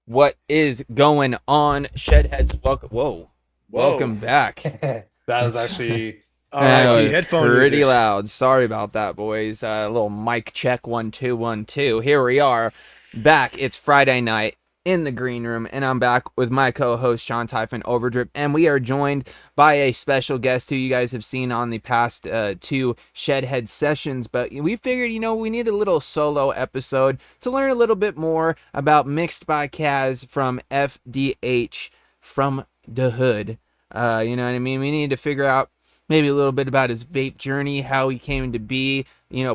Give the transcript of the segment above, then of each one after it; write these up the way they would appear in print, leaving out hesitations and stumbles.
What is going on, Shedheads? Welcome Whoa. back. That was actually That RIP was headphone pretty users. loud. Sorry about that, boys. A little mic check 1 2 1 2. Here we are, back. It's Friday night in the green room, and I'm back with my co-host Sean Typhon, Overdrip, and we are joined by a special guest who you guys have seen on the past two Shedhead sessions. But we figured, we need a little solo episode to learn a little bit more about Mixed by Kazz from F.D.H. from the hood. You know what I mean? We need to figure out maybe a little bit about his vape journey, how he came to be,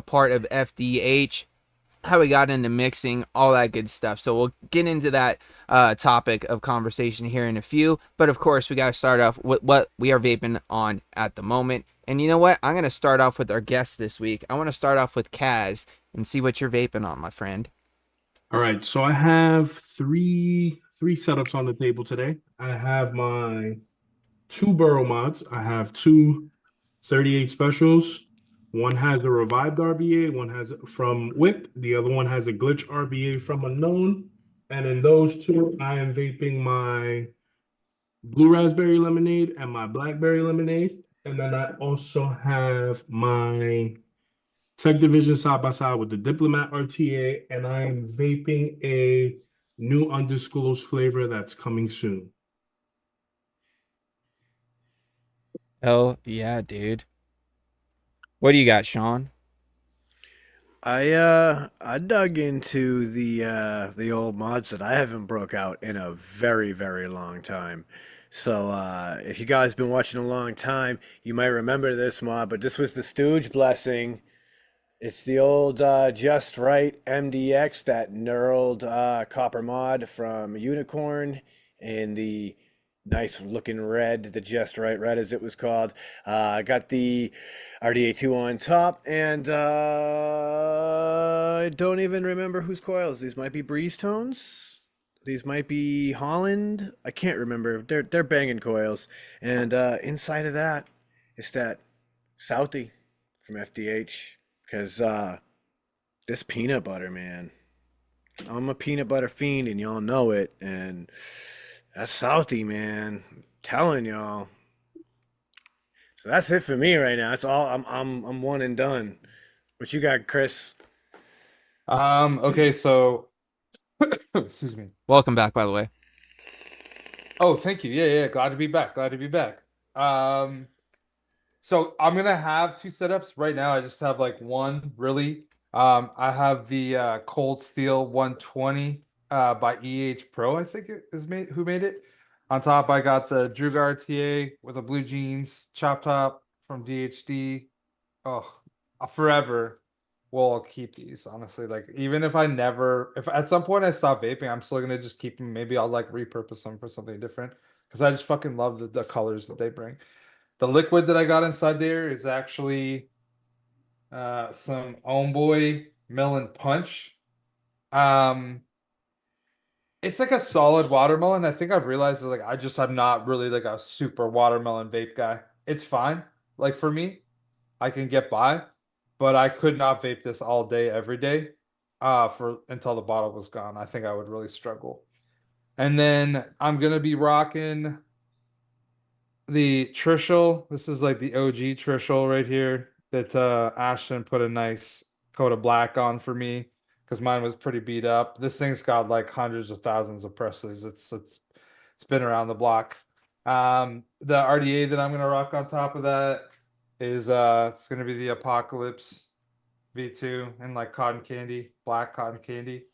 part of F.D.H., how he got into mixing, all that good stuff. So we'll get into that topic of conversation here in a few. But of course, we got to start off with what we are vaping on at the moment. And you know what? I'm going to start off with our guest this week. I want to start off with Kazz and see what you're vaping on, my friend. all right. So I have three setups on the table today. I have my two burrow mods. I have two 38 specials. One has a revived RBA, one has from Wicked, the other one has a glitch RBA from Unknown. And in those two, I am vaping my blue raspberry lemonade and my blackberry lemonade. And then I also have my Tech Division side by side with the Diplomat RTA, and I am vaping a new undisclosed flavor that's coming soon. Hell yeah, dude. What do you got, Sean? I dug into the old mods that I haven't broke out in a very, very long time. So if you guys been watching a long time, you might remember this mod, but this was the Stooge Blessing. It's the old Just Right MDX, that knurled copper mod from Unicorn in the nice looking red, the Just Right red as it was called. I got the RDA2 on top, and I don't even remember whose coils. These might be Breeze Tones. These might be Holland. I can't remember. They're banging coils. And inside of that is that Southie from F.D.H. Because this peanut butter, man. I'm a peanut butter fiend, and y'all know it. And that's Southie, man. I'm telling y'all. So that's it for me right now. That's all. I'm one and done. What you got, Chris? okay, so excuse me. Welcome back, by the way. Oh, thank you. Yeah, glad to be back. Glad to be back. So I'm gonna have two setups right now. I just have like one really. I have the Cold Steel 120 by EH Pro, I think it is made who made it. On top, I got the Druga RTA with a blue jeans chop top from DHD. Oh, forever will keep these, honestly. Like, even if if at some point I stop vaping, I'm still gonna just keep them. Maybe I'll like repurpose them for something different because I just fucking love the colors that they bring. The liquid that I got inside there is actually some Homeboy Melon Punch. Um, it's like a solid watermelon. I think I've realized that, like, I'm not really like a super watermelon vape guy. It's fine. Like, for me, I can get by, but I could not vape this all day every day for until the bottle was gone. I think I would really struggle. And then I'm gonna be rocking the Trishul. This is like the OG Trishul right here that Ashton put a nice coat of black on for me because mine was pretty beat up. This thing's got like hundreds of thousands of presses. It's been around the block. The RDA that I'm gonna rock on top of that is it's gonna be the Apocalypse V2 and like cotton candy, black cotton candy.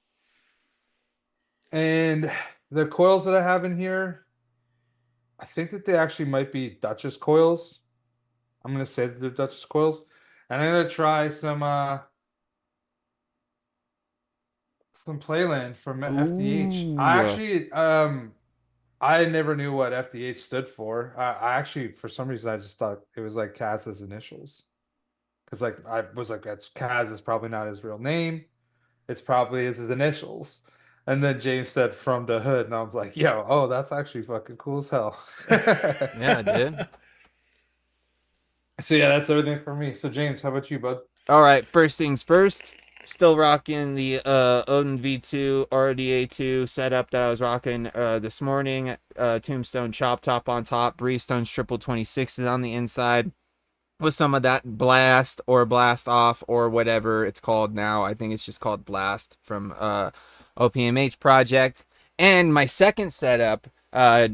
And the coils that I have in here, I think that they actually might be Duchess coils. I'm gonna say that they're Duchess coils. And I'm gonna try some Playland from F.D.H. I Ooh. actually I never knew what F.D.H stood for. I actually, for some reason, I just thought it was like Kazz's initials. Because like I was like, that's Kazz is probably not his real name. It's probably his initials. And then James said from the hood, and I was like, yo, oh, that's actually fucking cool as hell. Yeah, dude. So yeah, that's everything for me. So James, how about you, bud? All right, first things first. Still rocking the Odin V2 RDA2 setup that I was rocking this morning. Tombstone chop top on top, Breestone's triple 26s on the inside with some of that blast or blast off or whatever it's called now. I think it's just called blast from OPMH project. And my second setup,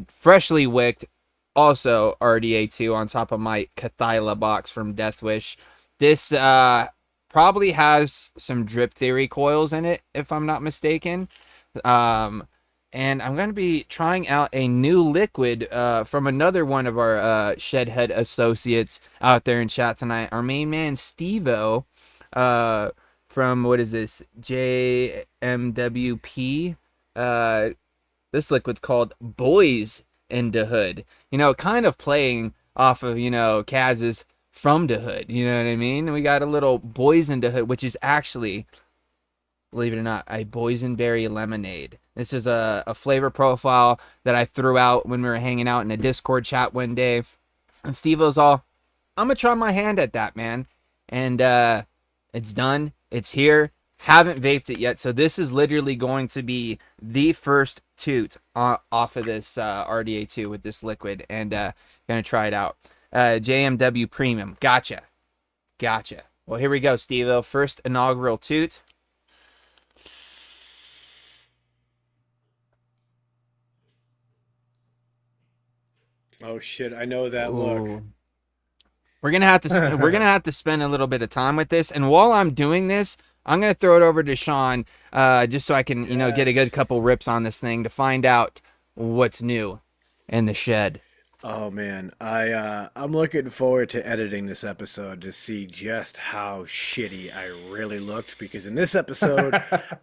freshly wicked, also RDA2 on top of my Cathyla box from Deathwish. This probably has some drip theory coils in it, if I'm not mistaken. And I'm going to be trying out a new liquid from another one of our Shedhead associates out there in chat tonight. Our main man, Steve-O, from, what is this, JMWP. This liquid's called Boys in the Hood. You know, kind of playing off of, you know, Kazz's From the Hood. You know what I mean? We got a little Boys in the Hood, which is actually, believe it or not, a boysenberry lemonade. This is a flavor profile that I threw out when we were hanging out in a Discord chat one day. And Steve was all, I'm going to try my hand at that, man. And it's done. It's here. Haven't vaped it yet. So this is literally going to be the first toot off of this RDA2 with this liquid. And going to try it out. JMW Premium. Gotcha. Well, here we go, Steve-O. First inaugural toot. Oh shit! I know that look. Ooh. We're gonna have to spend a little bit of time with this, and while I'm doing this, I'm gonna throw it over to Sean, just so I can, you know, get a good couple rips on this thing to find out what's new in the shed. Oh man, I'm looking forward to editing this episode to see just how shitty I really looked, because in this episode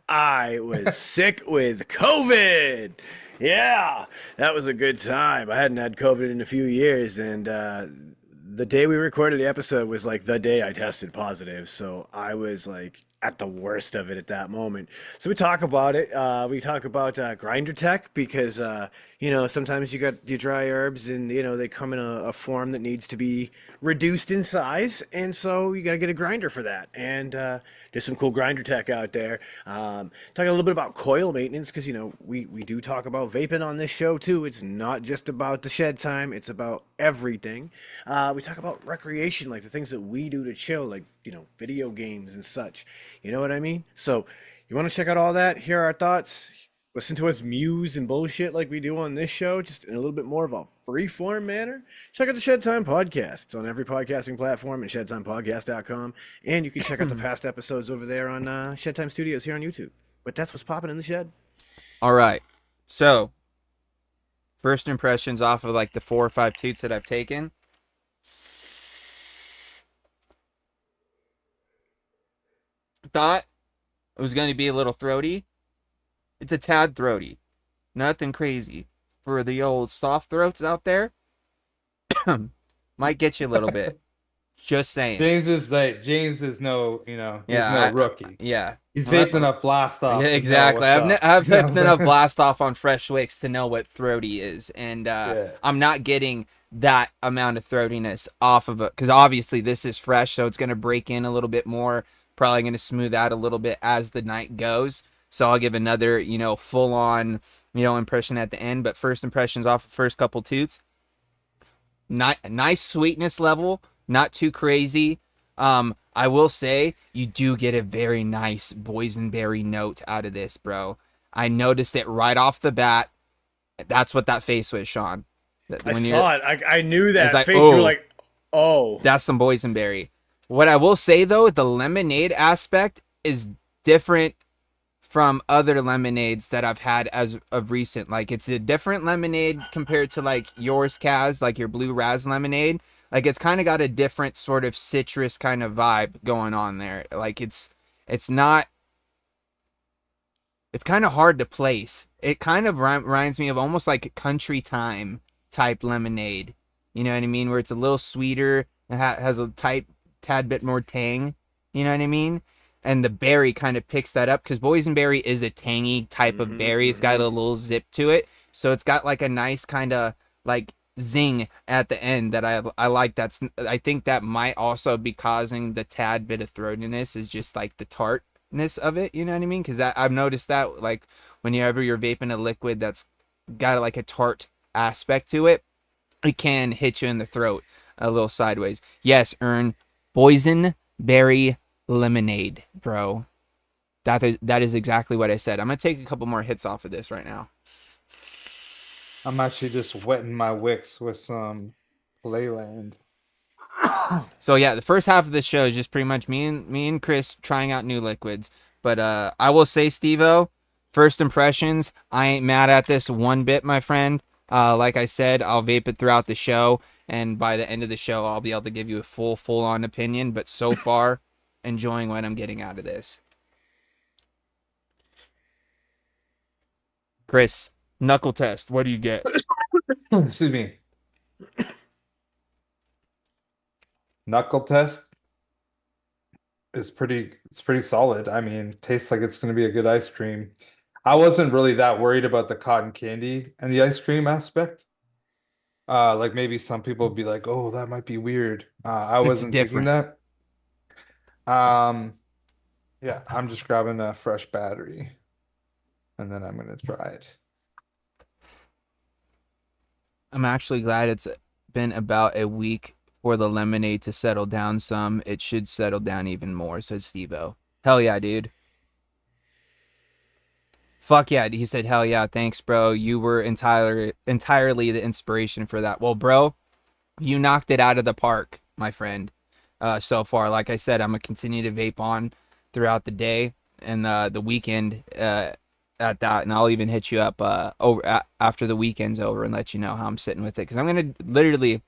I was sick with COVID. Yeah, that was a good time. I hadn't had COVID in a few years, and the day we recorded the episode was like the day I tested positive, so I was like at the worst of it at that moment. So we talk about it. We talk about grinder tech, because you know, sometimes you got your dry herbs and, you know, they come in a form that needs to be reduced in size, and so you got to get a grinder for that. And there's some cool grinder tech out there. Talking a little bit about coil maintenance, because, you know, we do talk about vaping on this show too. It's not just about the shed time, it's about everything. We talk about recreation, like the things that we do to chill, like, you know, video games and such. You know what I mean? So you want to check out all that? Hear our thoughts? Listen to us muse and bullshit like we do on this show, just in a little bit more of a free-form manner? Check out the Shed Time Podcast. It's on every podcasting platform at shedtimepodcast.com. And you can check out the past episodes over there on Shed Time Studios here on YouTube. But that's what's popping in the shed. All right. So, first impressions off of like the 4 or 5 toots that I've taken. Thought it was going to be a little throaty. It's a tad throaty. Nothing crazy. For the old soft throats out there, might get you a little bit. Just saying. James is no, you know, he's no rookie. Yeah. He's vaped enough blast off. Yeah, exactly. I've vaped enough blast off on fresh wicks to know what throaty is, and I'm not getting that amount of throatiness off of it, because obviously this is fresh, so it's going to break in a little bit more. Probably going to smooth out a little bit as the night goes. So I'll give another, you know, full on, you know, impression at the end. But first impressions off the first couple toots. Nice sweetness level, not too crazy. I will say you do get a very nice boysenberry note out of this, bro. I noticed it right off the bat. That's what that face was, Sean. I saw it. I knew that like, face. You were like, oh. That's some boysenberry. What I will say though, the lemonade aspect is different from other lemonades that I've had as of recent. Like it's a different lemonade compared to like yours, Kazz, like your blue raz lemonade. Like it's kind of got a different sort of citrus kind of vibe going on there. Like it's not it's kind of hard to place. It kind of reminds me of almost like a country time type lemonade. You know what I mean? Where it's a little sweeter, and has a tad bit more tang. You know what I mean? And the berry kind of picks that up because boysenberry is a tangy type of berry. It's got a little zip to it, so it's got like a nice kind of like zing at the end that I like. I think that might also be causing the tad bit of throatiness is just like the tartness of it. You know what I mean? Because I've noticed that like whenever you're vaping a liquid that's got like a tart aspect to it, it can hit you in the throat a little sideways. Yes, boysenberry lemonade, bro. That is exactly what I said. I'm gonna take a couple more hits off of this right now. I'm actually just wetting my wicks with some Playland. So yeah, the first half of the show is just pretty much me and Chris trying out new liquids. But I will say, Steve-O, first impressions, I ain't mad at this one bit, my friend. Like I said, I'll vape it throughout the show, and by the end of the show, I'll be able to give you a full on opinion. But so far, enjoying what I'm getting out of this. Chris, knuckle test. What do you get? Excuse me. Knuckle test is pretty solid. I mean, tastes like it's going to be a good ice cream. I wasn't really that worried about the cotton candy and the ice cream aspect. Like maybe some people would be like, "Oh, that might be weird." I It's wasn't thinking different. that. Yeah, I'm just grabbing a fresh battery, and then I'm gonna try it. I'm actually glad it's been about a week for the lemonade to settle down some. It should settle down even more, says Steve-O. Hell yeah, dude. Fuck yeah, he said, hell yeah, thanks, bro. You were entirely the inspiration for that. Well, bro, you knocked it out of the park, my friend. So far, like I said, I'm gonna continue to vape on throughout the day and the weekend at that, and I'll even hit you up after the weekend's over and let you know how I'm sitting with it. Because I'm gonna literally,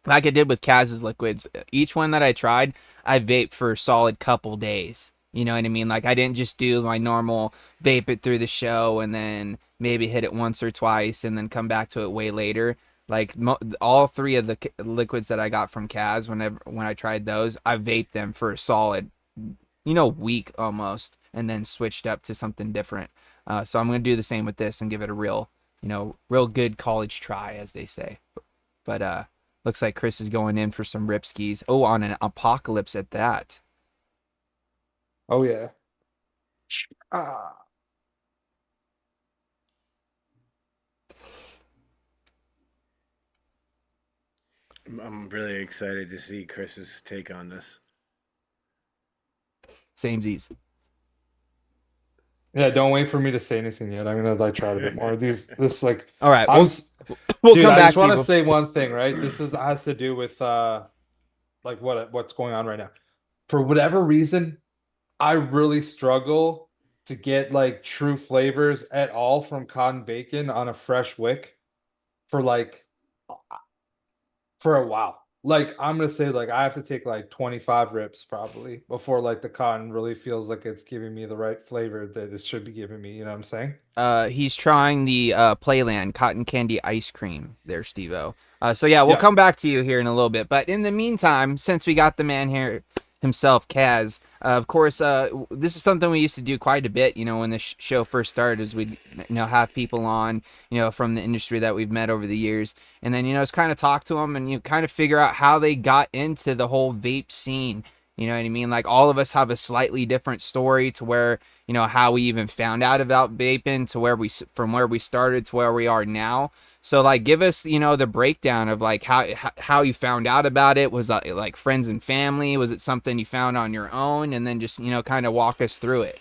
like I did with Kazz's liquids, each one that I tried, I vaped for a solid couple days. You know what I mean? Like I didn't just do my normal vape it through the show and then maybe hit it once or twice and then come back to it way later. Like all three of the liquids that I got from Kazz, when I tried those, I vaped them for a solid, week almost, and then switched up to something different. So I'm gonna do the same with this and give it a real good college try, as they say. But looks like Chris is going in for some rip skis. Oh, on an apocalypse at that. Oh yeah. Ah. I'm really excited to see Chris's take on this. Samesies. Yeah, don't wait for me to say anything yet. I'm gonna like try it a bit more. This like All right, I'm we'll dude, come I back just to want you. to say one thing, right? This has to do with like what's going on right now. For whatever reason, I really struggle to get like true flavors at all from cotton bacon on a fresh wick for like for a while. Like I'm gonna say like I have to take like 25 rips probably before like the cotton really feels like it's giving me the right flavor that it should be giving me, you know what I'm saying? He's trying the Playland cotton candy ice cream there, Steve-O. So yeah, we'll Yeah. come back to you here in a little bit. But in the meantime, since we got the man here himself, Kazz, of course, this is something we used to do quite a bit, when the show first started, is we'd, have people on, from the industry that we've met over the years. And then, just kind of talk to them and you kind of figure out how they got into the whole vape scene. You know what I mean? Like all of us have a slightly different story to where, how we even found out about vaping to from where we started to where we are now. So like, give us, the breakdown of like how you found out about it. Was that like friends and family? Was it something you found on your own? And then just, kind of walk us through it.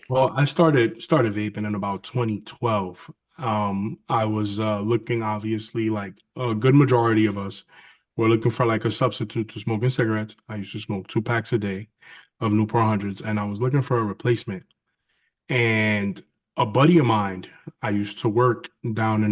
Well, I started vaping in about 2012. I was looking, obviously, like a good majority of us were looking for like a substitute to smoking cigarettes. I used to smoke 2 packs a day of Newport hundreds, and I was looking for a replacement. And a buddy of mine, I used to work down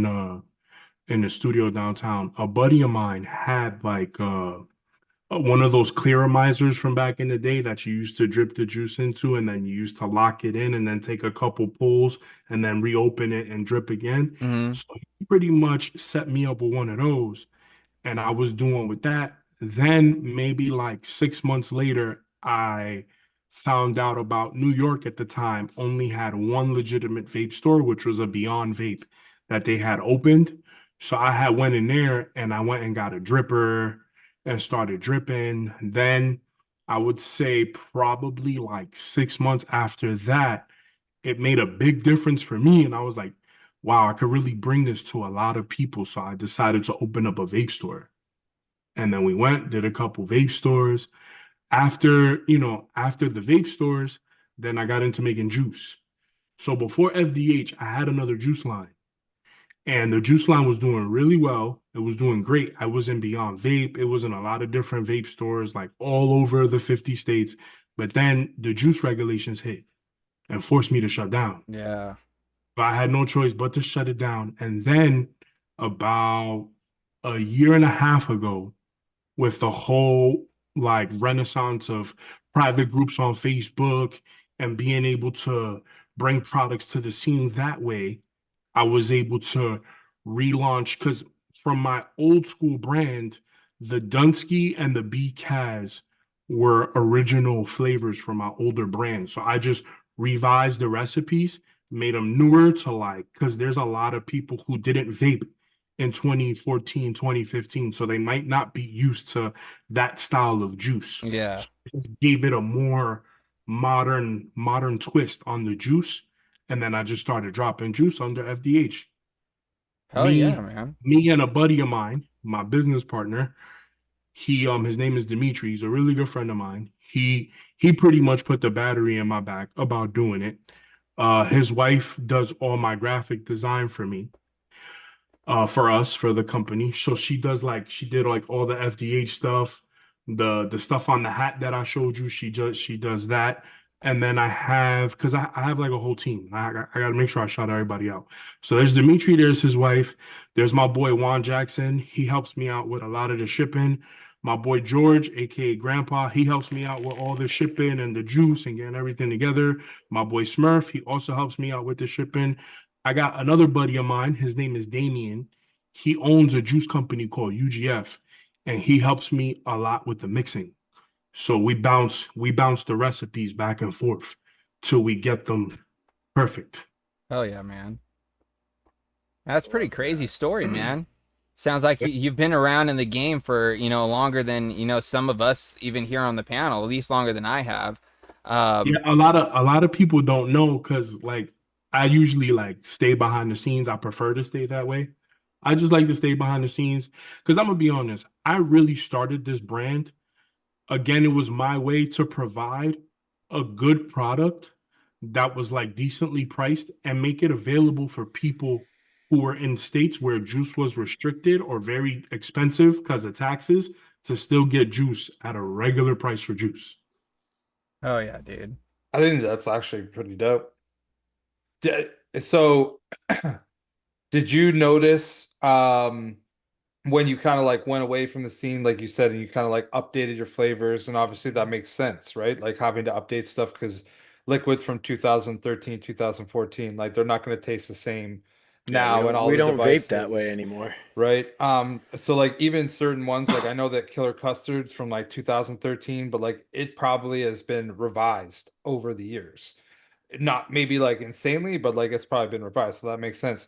in the studio downtown. A buddy of mine had like one of those clearamizers from back in the day that you used to drip the juice into, and then you used to lock it in and then take a couple pulls and then reopen it and drip again. Mm-hmm. So he pretty much set me up with one of those, and I was doing with that. Then maybe like 6 months later, I found out about New York at the time only had one legitimate vape store, which was a Beyond Vape that they had opened. So I had went in there and I went and got a dripper and started dripping. Then I would say probably like 6 months after that, it made a big difference for me. And I was like, wow, I could really bring this to a lot of people. So I decided to open up a vape store. And then we went, did a couple vape stores. After the vape stores, then I got into making juice. So before F.D.H, I had another juice line. And the juice line was doing really well. It was doing great. I was in Beyond Vape. It was in a lot of different vape stores, like all over the 50 states. But then the juice regulations hit and forced me to shut down. Yeah. But I had no choice but to shut it down. And then about a year and a half ago, with the whole like renaissance of private groups on Facebook and being able to bring products to the scene that way, I was able to relaunch because from my old school brand, the Dunsky and the Kazz were original flavors from my older brand. So I just revised the recipes, made them newer to like, because there's a lot of people who didn't vape in 2014, 2015. So they might not be used to that style of juice. Yeah. So I just gave it a more modern twist on the juice. And then I just started dropping juice under F.D.H. Hell yeah, man. Me and a buddy of mine, my business partner, his name is Dimitri. He's a really good friend of mine. He pretty much put the battery in my back about doing it. His wife does all my graphic design for me, for us, for the company. So she did like all the F.D.H stuff, the stuff on the hat that I showed you. She does that. And then because I have like a whole team. I got to make sure I shout everybody out. So there's Dimitri, there's his wife. There's my boy Juan Jackson. He helps me out with a lot of the shipping. My boy George, aka Grandpa, he helps me out with all the shipping and the juice and getting everything together. My boy Smurf, he also helps me out with the shipping. I got another buddy of mine. His name is Damien. He owns a juice company called UGF, and he helps me a lot with the mixing. So we bounce the recipes back and forth till we get them perfect. Hell yeah, man. That's a pretty crazy story, man. Sounds like you've been around in the game for, longer than, some of us even here on the panel, at least longer than I have. Yeah, a lot of people don't know because like I usually like stay behind the scenes. I prefer to stay that way. I just like to stay behind the scenes because I'm gonna be honest, I really started this brand. Again, it was my way to provide a good product that was like decently priced and make it available for people who were in states where juice was restricted or very expensive because of taxes to still get juice at a regular price for juice. Oh yeah, dude. I think that's actually pretty dope. So, did you notice when you kind of like went away from the scene, like you said, and you kind of like updated your flavors, and obviously that makes sense, right? Like having to update stuff because liquids from 2013, 2014, like they're not going to taste the same now, and all we the don't vape that way devices, anymore. right? So like even certain ones, like I know that Killer Custard's from like 2013, but like it probably has been revised over the years. Not maybe like insanely, but like it's probably been revised, so that makes sense.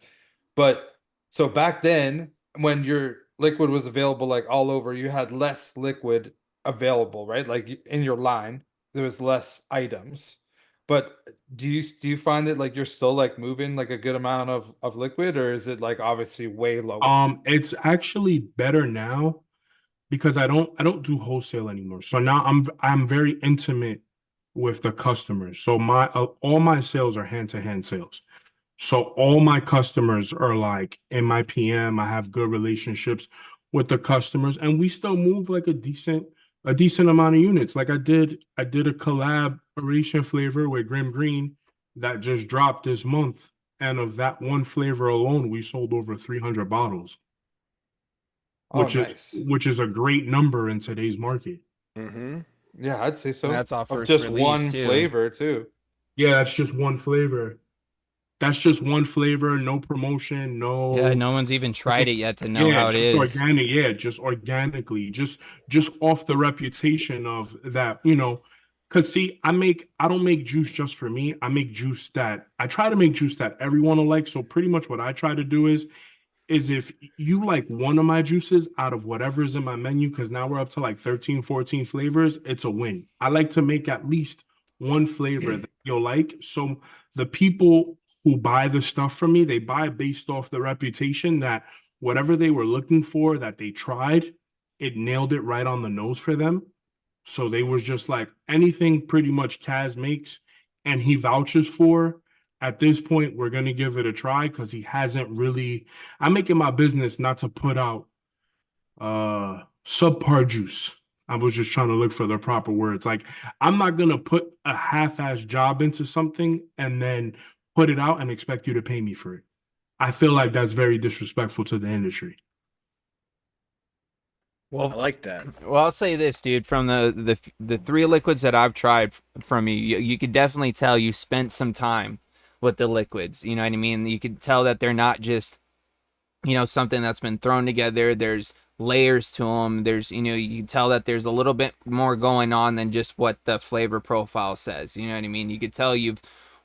But so back then, when your liquid was available like all over, you had less liquid available, right? Like in your line, there was less items. But do you find that like you're still like moving like a good amount of liquid, or is it like obviously way lower? It's actually better now because I don't do wholesale anymore. So now I'm very intimate with the customers. So my all my sales are hand-to-hand sales. So all my customers are like in my PM. I have good relationships. with the customers, and we still move like a decent amount of units. Like I did a collaboration flavor with Grim Green that just dropped this month, and of that one flavor alone, we sold over 300 bottles, Oh, nice. which is a great number in today's market. Mm-hmm. Yeah, I'd say And so. that's off Of first just release one too. flavor too. Yeah, that's just one flavor. That's just one flavor, no promotion, Yeah, no. no one's even tried it yet to know Yeah, how it just is. organic. Yeah, just organically, just off the reputation of that, you know. Because see, I don't make juice just for me. I try to make juice that everyone will like. So pretty much what I try to do is if you like one of my juices out of whatever is in my menu, because now we're up to like 13, 14 flavors, it's a win. I like to make at least one flavor that you'll like. So the people who buy the stuff from me, they buy based off the reputation that whatever they were looking for, that they tried, it nailed it right on the nose for them. So they was just like anything pretty much Kazz makes and he vouches for. At this point, we're gonna give it a try because he hasn't really. I'm making my business not to put out subpar juice. I was just trying to look for the proper words. Like I'm not gonna put a half-ass job into something and then put it out and expect you to pay me for it. I feel like that's very disrespectful to the industry. I Well, like that. well, I'll say this, dude. From the three liquids that I've tried from you could definitely tell you spent some time with the liquids. You know what I mean? You could tell that they're not just, something that's been thrown together. There's layers to them. There's, you can tell that there's a little bit more going on than just what the flavor profile says. You know what I mean? You could tell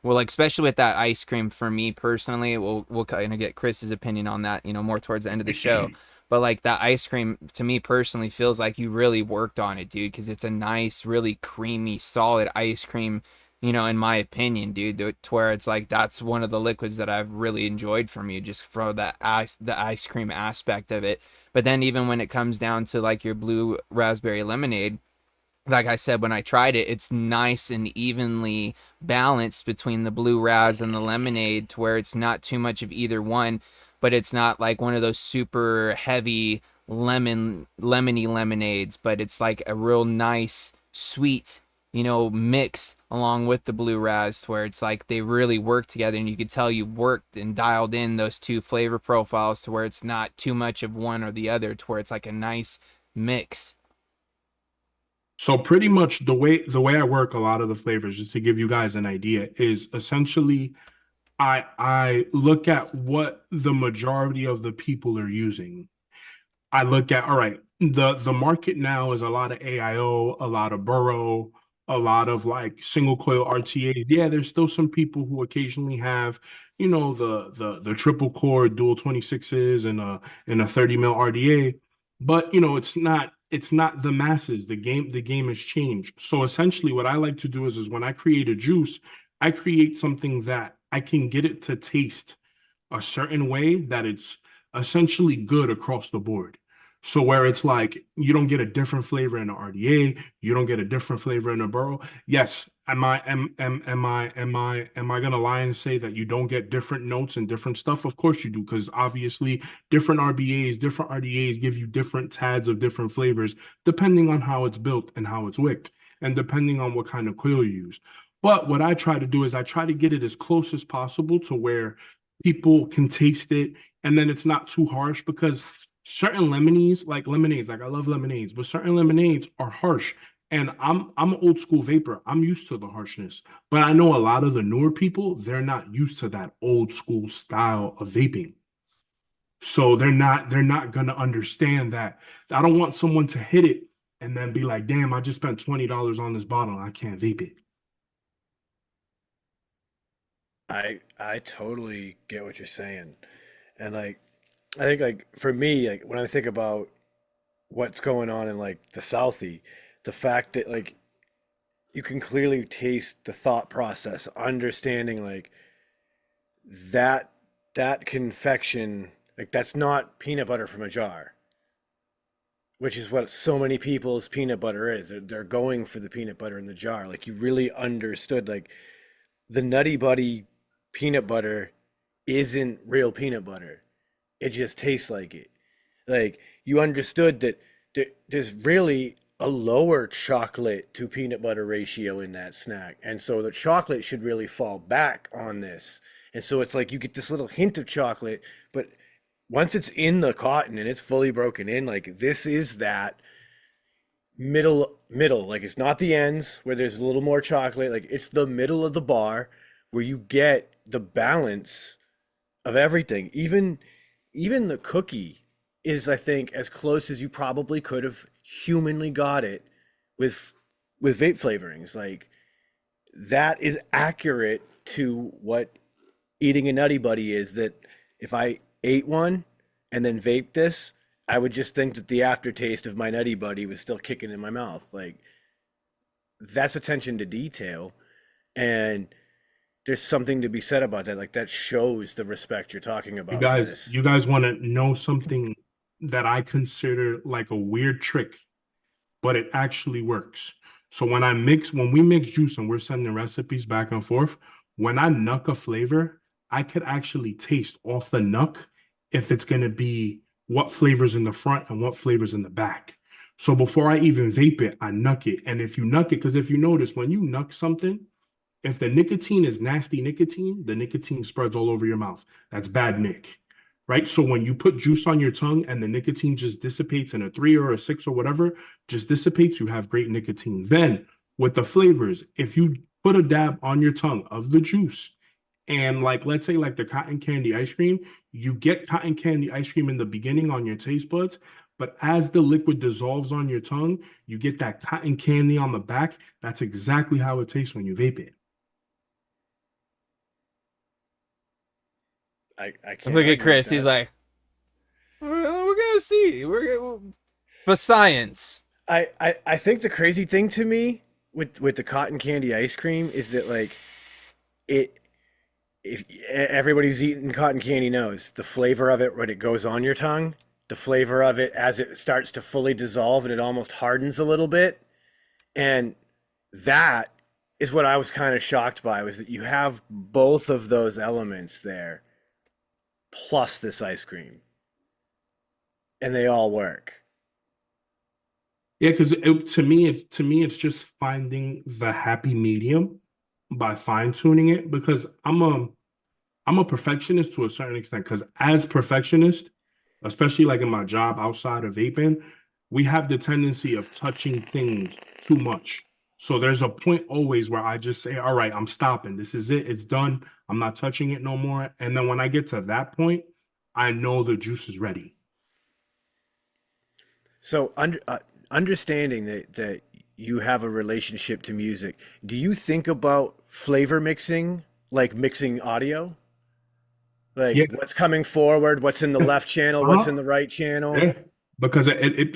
well, like, especially with that ice cream for me personally, we'll kind of get Chris's opinion on that, more towards the end of the show. But like that ice cream to me personally feels like you really worked on it, dude, because it's a nice, really creamy, solid ice cream, in my opinion, dude, to where it's like that's one of the liquids that I've really enjoyed from you, just for the ice cream aspect of it. But then even when it comes down to like your blue raspberry lemonade, like I said, when I tried it, it's nice and evenly balanced between the blue ras and the lemonade, to where it's not too much of either one, but it's not like one of those super heavy lemony lemonades, but it's like a real nice sweet, mix along with the blue ras, to where it's like they really work together, and you could tell you worked and dialed in those two flavor profiles to where it's not too much of one or the other, to where it's like a nice mix. So pretty much the way I work a lot of the flavors, just to give you guys an idea, is essentially I look at what the majority of the people are using. I look at, all right, the market now is a lot of AIO, a lot of Burrow, a lot of like single coil RTAs. Yeah, there's still some people who occasionally have, the triple core dual 26s and a 30 mil RDA, but it's not the masses. The game has changed. So essentially what I like to do is when I create a juice, I create something that I can get it to taste a certain way that it's essentially good across the board. So where it's like you don't get a different flavor in the RDA, you don't get a different flavor in the Burrow. Yes, am I gonna lie and say that you don't get different notes and different stuff? Of course you do, because obviously different RDAs give you different tads of different flavors depending on how it's built and how it's wicked, and depending on what kind of coil you use. But what I try to do is I try to get it as close as possible to where people can taste it, and then it's not too harsh, because certain lemonades, like I love lemonades, but certain lemonades are harsh. And I'm an old school vapor. I'm used to the harshness. But I know a lot of the newer people, they're not used to that old school style of vaping. So they're not gonna understand that. I don't want someone to hit it and then be like, damn, I just spent $20 on this bottle. I can't vape it. I totally get what you're saying. And like I think like for me, like when I think about what's going on in like the Southie, the fact that like you can clearly taste the thought process, understanding like that that confection, like that's not peanut butter from a jar, which is what so many people's peanut butter is. They're going for the peanut butter in the jar. Like you really understood like the Nutty Buddy peanut butter isn't real peanut butter. It just tastes like it. Like you understood that there's really a lower chocolate to peanut butter ratio in that snack. And so the chocolate should really fall back on this. And so it's like you get this little hint of chocolate, but once it's in the cotton and it's fully broken in, like this is that middle, like it's not the ends where there's a little more chocolate, like it's the middle of the bar where you get the balance of everything. Even the cookie is, I think, as close as you probably could have humanly got it with vape flavorings. Like that is accurate to what eating a Nutty Buddy is. That if I ate one and then vaped this, I would just think that the aftertaste of my Nutty Buddy was still kicking in my mouth. Like that's attention to detail, and there's something to be said about that. Like that shows the respect you're talking You about for guys, this. you guys want to know something that I consider like a weird trick, but it actually works. So when we mix juice and we're sending recipes back and forth, when I knuck a flavor, I could actually taste off the knuck if it's going to be what flavors in the front and what flavors in the back. So before I even vape it, I knuck it. And if you knuck it, because if you notice, when you knuck something, if the nicotine is nasty nicotine, the nicotine spreads all over your mouth. That's bad nick, right? So when you put juice on your tongue and the nicotine just dissipates in a 3 or a 6 or whatever, just dissipates, you have great nicotine. Then with the flavors, if you put a dab on your tongue of the juice and like, let's say like the cotton candy ice cream, you get cotton candy ice cream in the beginning on your taste buds, but as the liquid dissolves on your tongue, you get that cotton candy on the back. That's exactly how it tastes when you vape it. I can't Look at argue with Chris. He's that. like, we're gonna see. We're gonna for science. I think the crazy thing to me with the cotton candy ice cream is that like it if everybody who's eaten cotton candy knows the flavor of it when it goes on your tongue, the flavor of it as it starts to fully dissolve and it almost hardens a little bit. And that is what I was kind of shocked by, was that you have both of those elements there plus this ice cream and they all work. Yeah, because to me, it's just finding the happy medium by fine tuning it. Because I'm a perfectionist to a certain extent. Because as perfectionist, especially like in my job outside of vaping, we have the tendency of touching things too much. So there's a point always where I just say, "All right, I'm stopping. This is it. It's done. I'm not touching it no more." And then when I get to that point, I know the juice is ready. So understanding that you have a relationship to music, do you think about flavor mixing, like mixing audio? Like Yeah. what's coming forward, what's in the left channel, what's in Uh-huh. the right channel? Yeah, because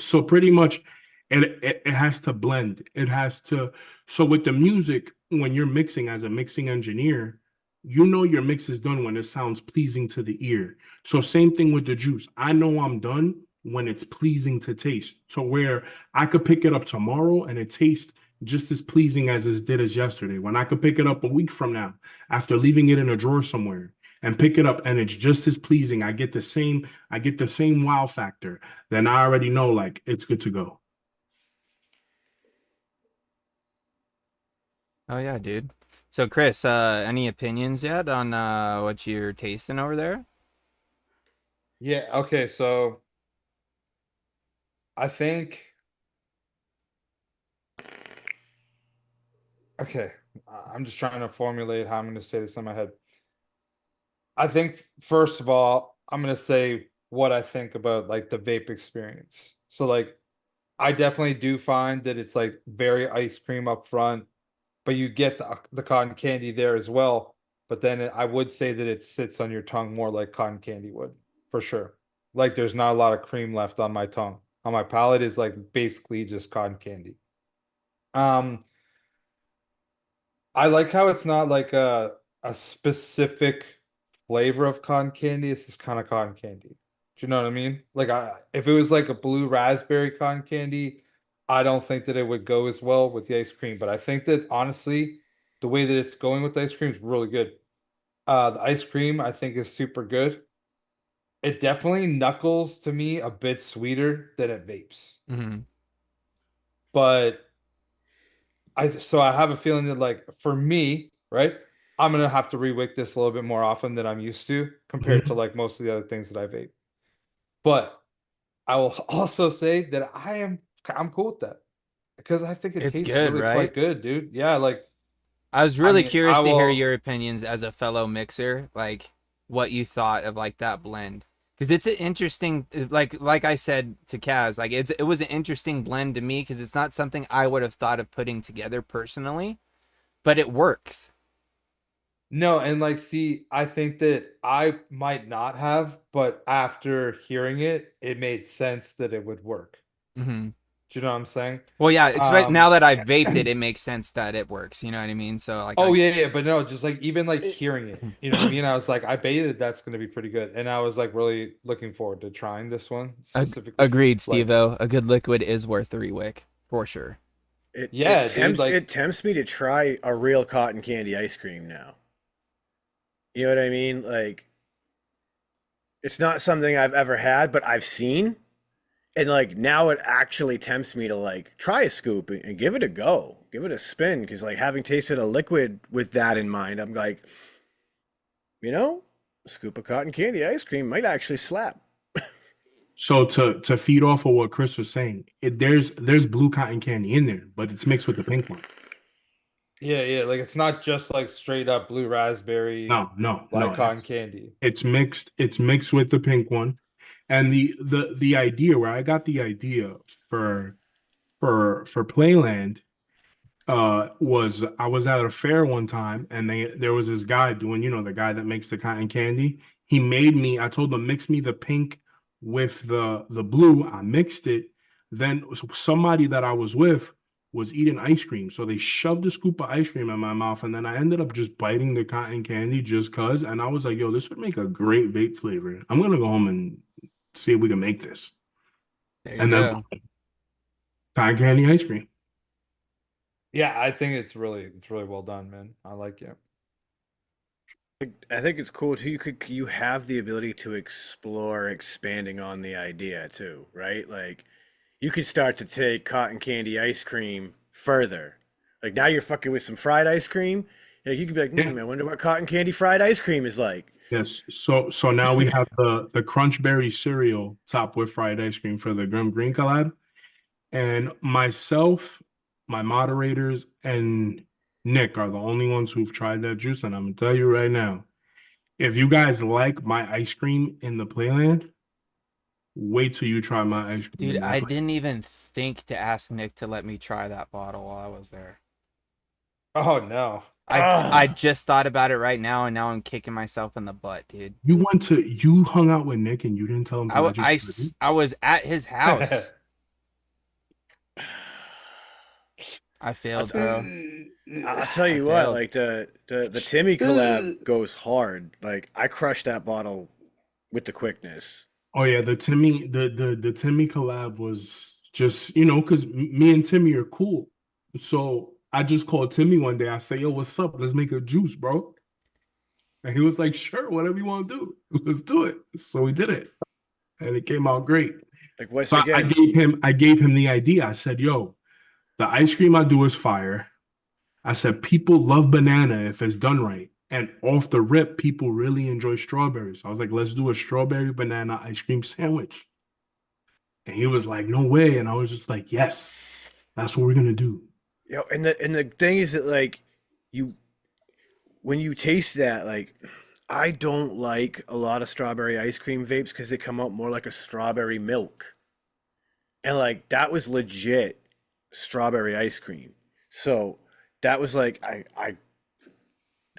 so pretty much it has to blend. It has to. So with the music, when you're mixing as a mixing engineer, you know your mix is done when it sounds pleasing to the ear. So same thing with the juice. I know I'm done when it's pleasing to taste. To where I could pick it up tomorrow and it tastes just as pleasing as it did as yesterday. When I could pick it up a week from now after leaving it in a drawer somewhere and pick it up and it's just as pleasing. I get the same wow factor. Then I already know like it's good to go. Oh yeah, dude. So Chris, any opinions yet on what you're tasting over there? Yeah, okay, so I think okay, I'm just trying to formulate how I'm going to say this in my head. I think first of all, I'm going to say what I think about like the vape experience. So like I definitely do find that it's like very ice cream up front, but you get the cotton candy there as well. But then I would say that it sits on your tongue more like cotton candy would, for sure. Like there's not a lot of cream left on my tongue. On my palate is like basically just cotton candy. Um, I like how it's not like a specific flavor of cotton candy. It's just kind of cotton candy. Do you know what I mean? Like if it was like a blue raspberry cotton candy, I don't think that it would go as well with the ice cream. But I think that honestly, the way that it's going with the ice cream is really good. The ice cream I think is super good. it definitely knuckles to me a bit sweeter than it vapes. Mm-hmm. But I have a feeling that like for me, right, I'm gonna have to rewick this a little bit more often than I'm used to compared to like most of the other things that I vape. But I will also say that I'm cool with that because I think it It's tastes good, really right? quite good, dude. Yeah, like I was I really mean, I curious to hear will. your opinions as a fellow mixer, like what you thought of like that blend. Because it's an interesting, like I said to Kazz, like it was an interesting blend to me because it's not something I would have thought of putting together personally, but it works. No, and like, see, I think that I might not have, but after hearing it, it made sense that it would work. Mm-hmm. Do you know what I'm saying? Well, yeah, now Um, that I've vaped it, it makes sense that it works. You know what I mean? So like oh I yeah, yeah, but no, just like even like It, hearing it, you know what I mean? I was like, I bet that that's gonna be pretty good, and I was like really looking forward to trying this one specifically. agreed, Like, Steve-O. A good liquid is worth the rewick for sure. yeah, dude, it like, tempts me to try a real cotton candy ice cream now. You know what I mean? Like it's not something I've ever had, but I've seen. And like now it actually tempts me to like try a scoop and give it a go. Give it a spin. Cause like having tasted a liquid with that in mind, I'm like, a scoop of cotton candy ice cream might actually slap. So to feed off of what Chris was saying, there's blue cotton candy in there, but it's mixed with the pink one. yeah, yeah, like it's not just like straight up blue raspberry, No, no, like no. cotton candy. It's mixed with the pink one. And the idea where I got the idea for for Playland was I was at a fair one time and there was this guy doing, the guy that makes the cotton candy. He made me, I told him mix me the pink with the blue. I mixed it. Then somebody that I was with was eating ice cream. So they shoved a scoop of ice cream in my mouth and then I ended up just biting the cotton candy just cuz. And I was like, yo, this would make a great vape flavor. I'm gonna go home and see if we can make this. There you And then go. cotton candy ice cream. Yeah, I think it's really well done, man. I like it. I think it's cool too. You have the ability to explore expanding on the idea too, right? Like you could start to take cotton candy ice cream further. Like now you're fucking with some fried ice cream. Like you could be like, Yeah. I wonder what cotton candy fried ice cream is like. Yes. So now we have the Crunch Berry cereal topped with fried ice cream for the Grim Green collab. And myself, my moderators, and Nick are the only ones who've tried that juice. And I'm gonna tell you right now, if you guys like my ice cream in the Playland, wait till you try my ice cream Dude, in my I flavor. didn't even think to ask Nick to let me try that bottle while I was there. Oh no. I Ah, just thought about it right now, and now I'm kicking myself in the butt, dude. You hung out with Nick and you didn't tell him to let you try it? I was at his house. I I'll, failed, t- bro. I'll tell I you what, failed. like the Timmy collab goes hard. Like I crushed that bottle with the quickness. Oh yeah, the Timmy collab was just, because me and Timmy are cool. So I just called Timmy one day. I say, yo, what's up? Let's make a juice, bro. And he was like, sure, whatever you want to do. Let's do it. So we did it. And it came out great. Like once So I again, gave him the idea. I said, yo, the ice cream I do is fire. I said, people love banana if it's done right. And off the rip, people really enjoy strawberries. I was like, let's do a strawberry banana ice cream sandwich. And he was like, no way. And I was just like, yes, that's what we're gonna do. and the thing is that like you when you taste that, like I don't like a lot of strawberry ice cream vapes because they come out more like a strawberry milk. And like that was legit strawberry ice cream. So that was like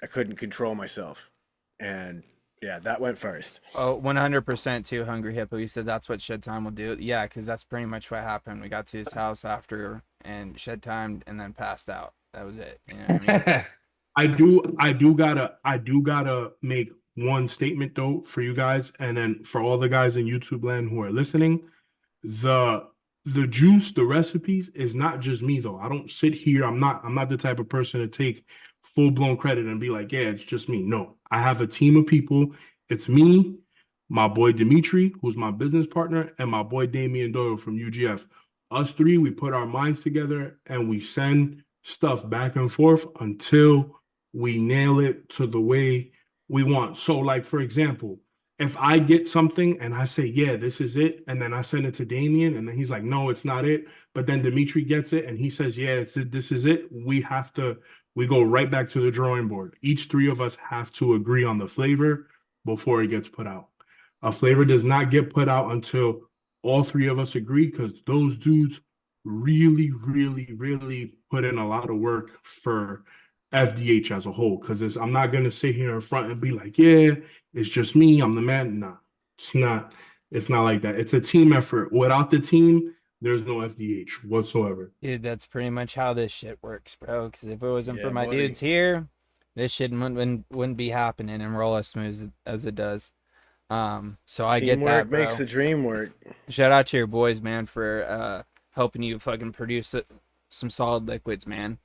I couldn't control myself. And yeah, that went first. Oh, 100% too, Hungry Hippo. You said that's what Shed Time will do. Yeah, because that's pretty much what happened. We got to his house after and Shed Time and then passed out. That was it. You know what I mean? I do gotta make one statement though for you guys, and then for all the guys in YouTube land who are listening. The the juice, the recipes is not just me though. I don't sit here. I'm not the type of person to take full blown credit and be like, yeah, it's just me. No, I have a team of people. It's me, my boy Dimitri, who's my business partner, and my boy Damian Doyle from UGF. Us three, we put our minds together and we send stuff back and forth until we nail it to the way we want. So, like, for example, if I get something and I say, yeah, this is it, and then I send it to Damien, and then he's like, no, it's not it. But then Dimitri gets it and he says, yeah, this is it. We go right back to the drawing board. Each three of us have to agree on the flavor before it gets put out. A flavor does not get put out until all three of us agree, because those dudes really, really, really put in a lot of work for F.D.H as a whole. Because I'm not gonna sit here in front and be like, yeah, it's just me, I'm the man. Nah, it's not. It's not like that. It's a team effort. Without the team, there's no F.D.H whatsoever. Dude, that's pretty much how this shit works, bro. Because if it wasn't for Yeah, my buddy. dudes here, this shit wouldn't be happening and roll as smooth as it does. So I get that, Teamwork bro. makes the dream work. Shout out to your boys, man, for helping you fucking produce some solid liquids, man.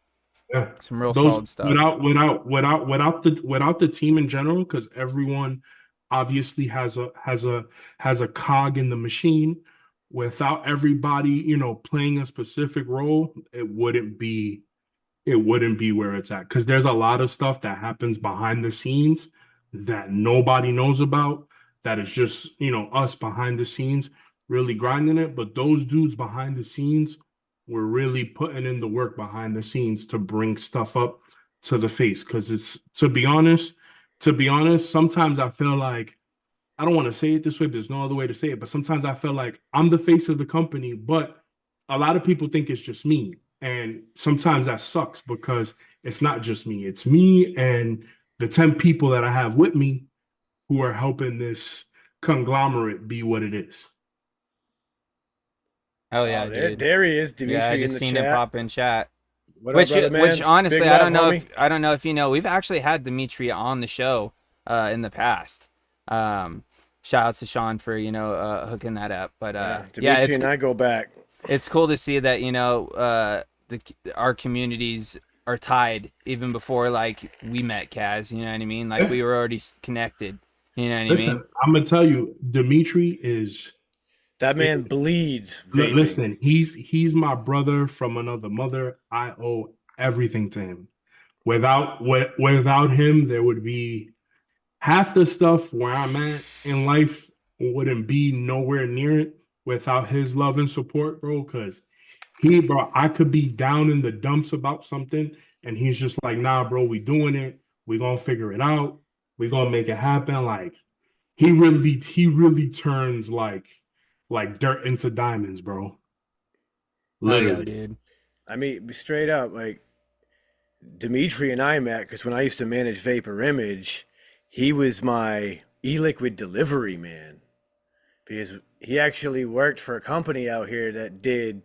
Yeah. Some real solid stuff. Without the team in general, because everyone obviously has a cog in the machine. Without everybody, playing a specific role, it wouldn't be where it's at. Because there's a lot of stuff that happens behind the scenes that nobody knows about. That is just, us behind the scenes really grinding it. But those dudes behind the scenes were really putting in the work behind the scenes to bring stuff up to the face. Because it's, to be honest, sometimes I feel like, I don't want to say it this way, there's no other way to say it, but sometimes I feel like I'm the face of the company, but a lot of people think it's just me. And sometimes that sucks, because it's not just me. It's me and the 10 people that I have with me who are helping this conglomerate be what it is. Hell yeah, Oh, there, dude. there he is, Dimitri, Yeah, I in just the seen chat. it pop in chat. What Which, up, brother, man? which honestly, Big I love, don't know homie. if you know, we've actually had Dimitri on the show in the past. Shout outs to Sean for hooking that up. But Yeah, yeah, Dimitri and I go back. it's cool to see that our communities are tied even before like we met Kazz. You know what I mean? Like we were already connected. You know what I Listen, mean? I'm gonna tell you, Dimitri is. That man bleeds vaping. Listen, he's my brother from another mother. I owe everything to him. Without him, there would be half the stuff where I'm at in life wouldn't be nowhere near it without his love and support, bro. Because bro, I could be down in the dumps about something, and he's just like, nah, bro, we doing it. We gonna figure it out. We gonna make it happen. Like he really turns like dirt into diamonds, bro. Oh yeah, Literally. dude. I mean, straight up, like Dimitri and I met because when I used to manage Vapor Image, he was my e-liquid delivery man. Because he actually worked for a company out here that did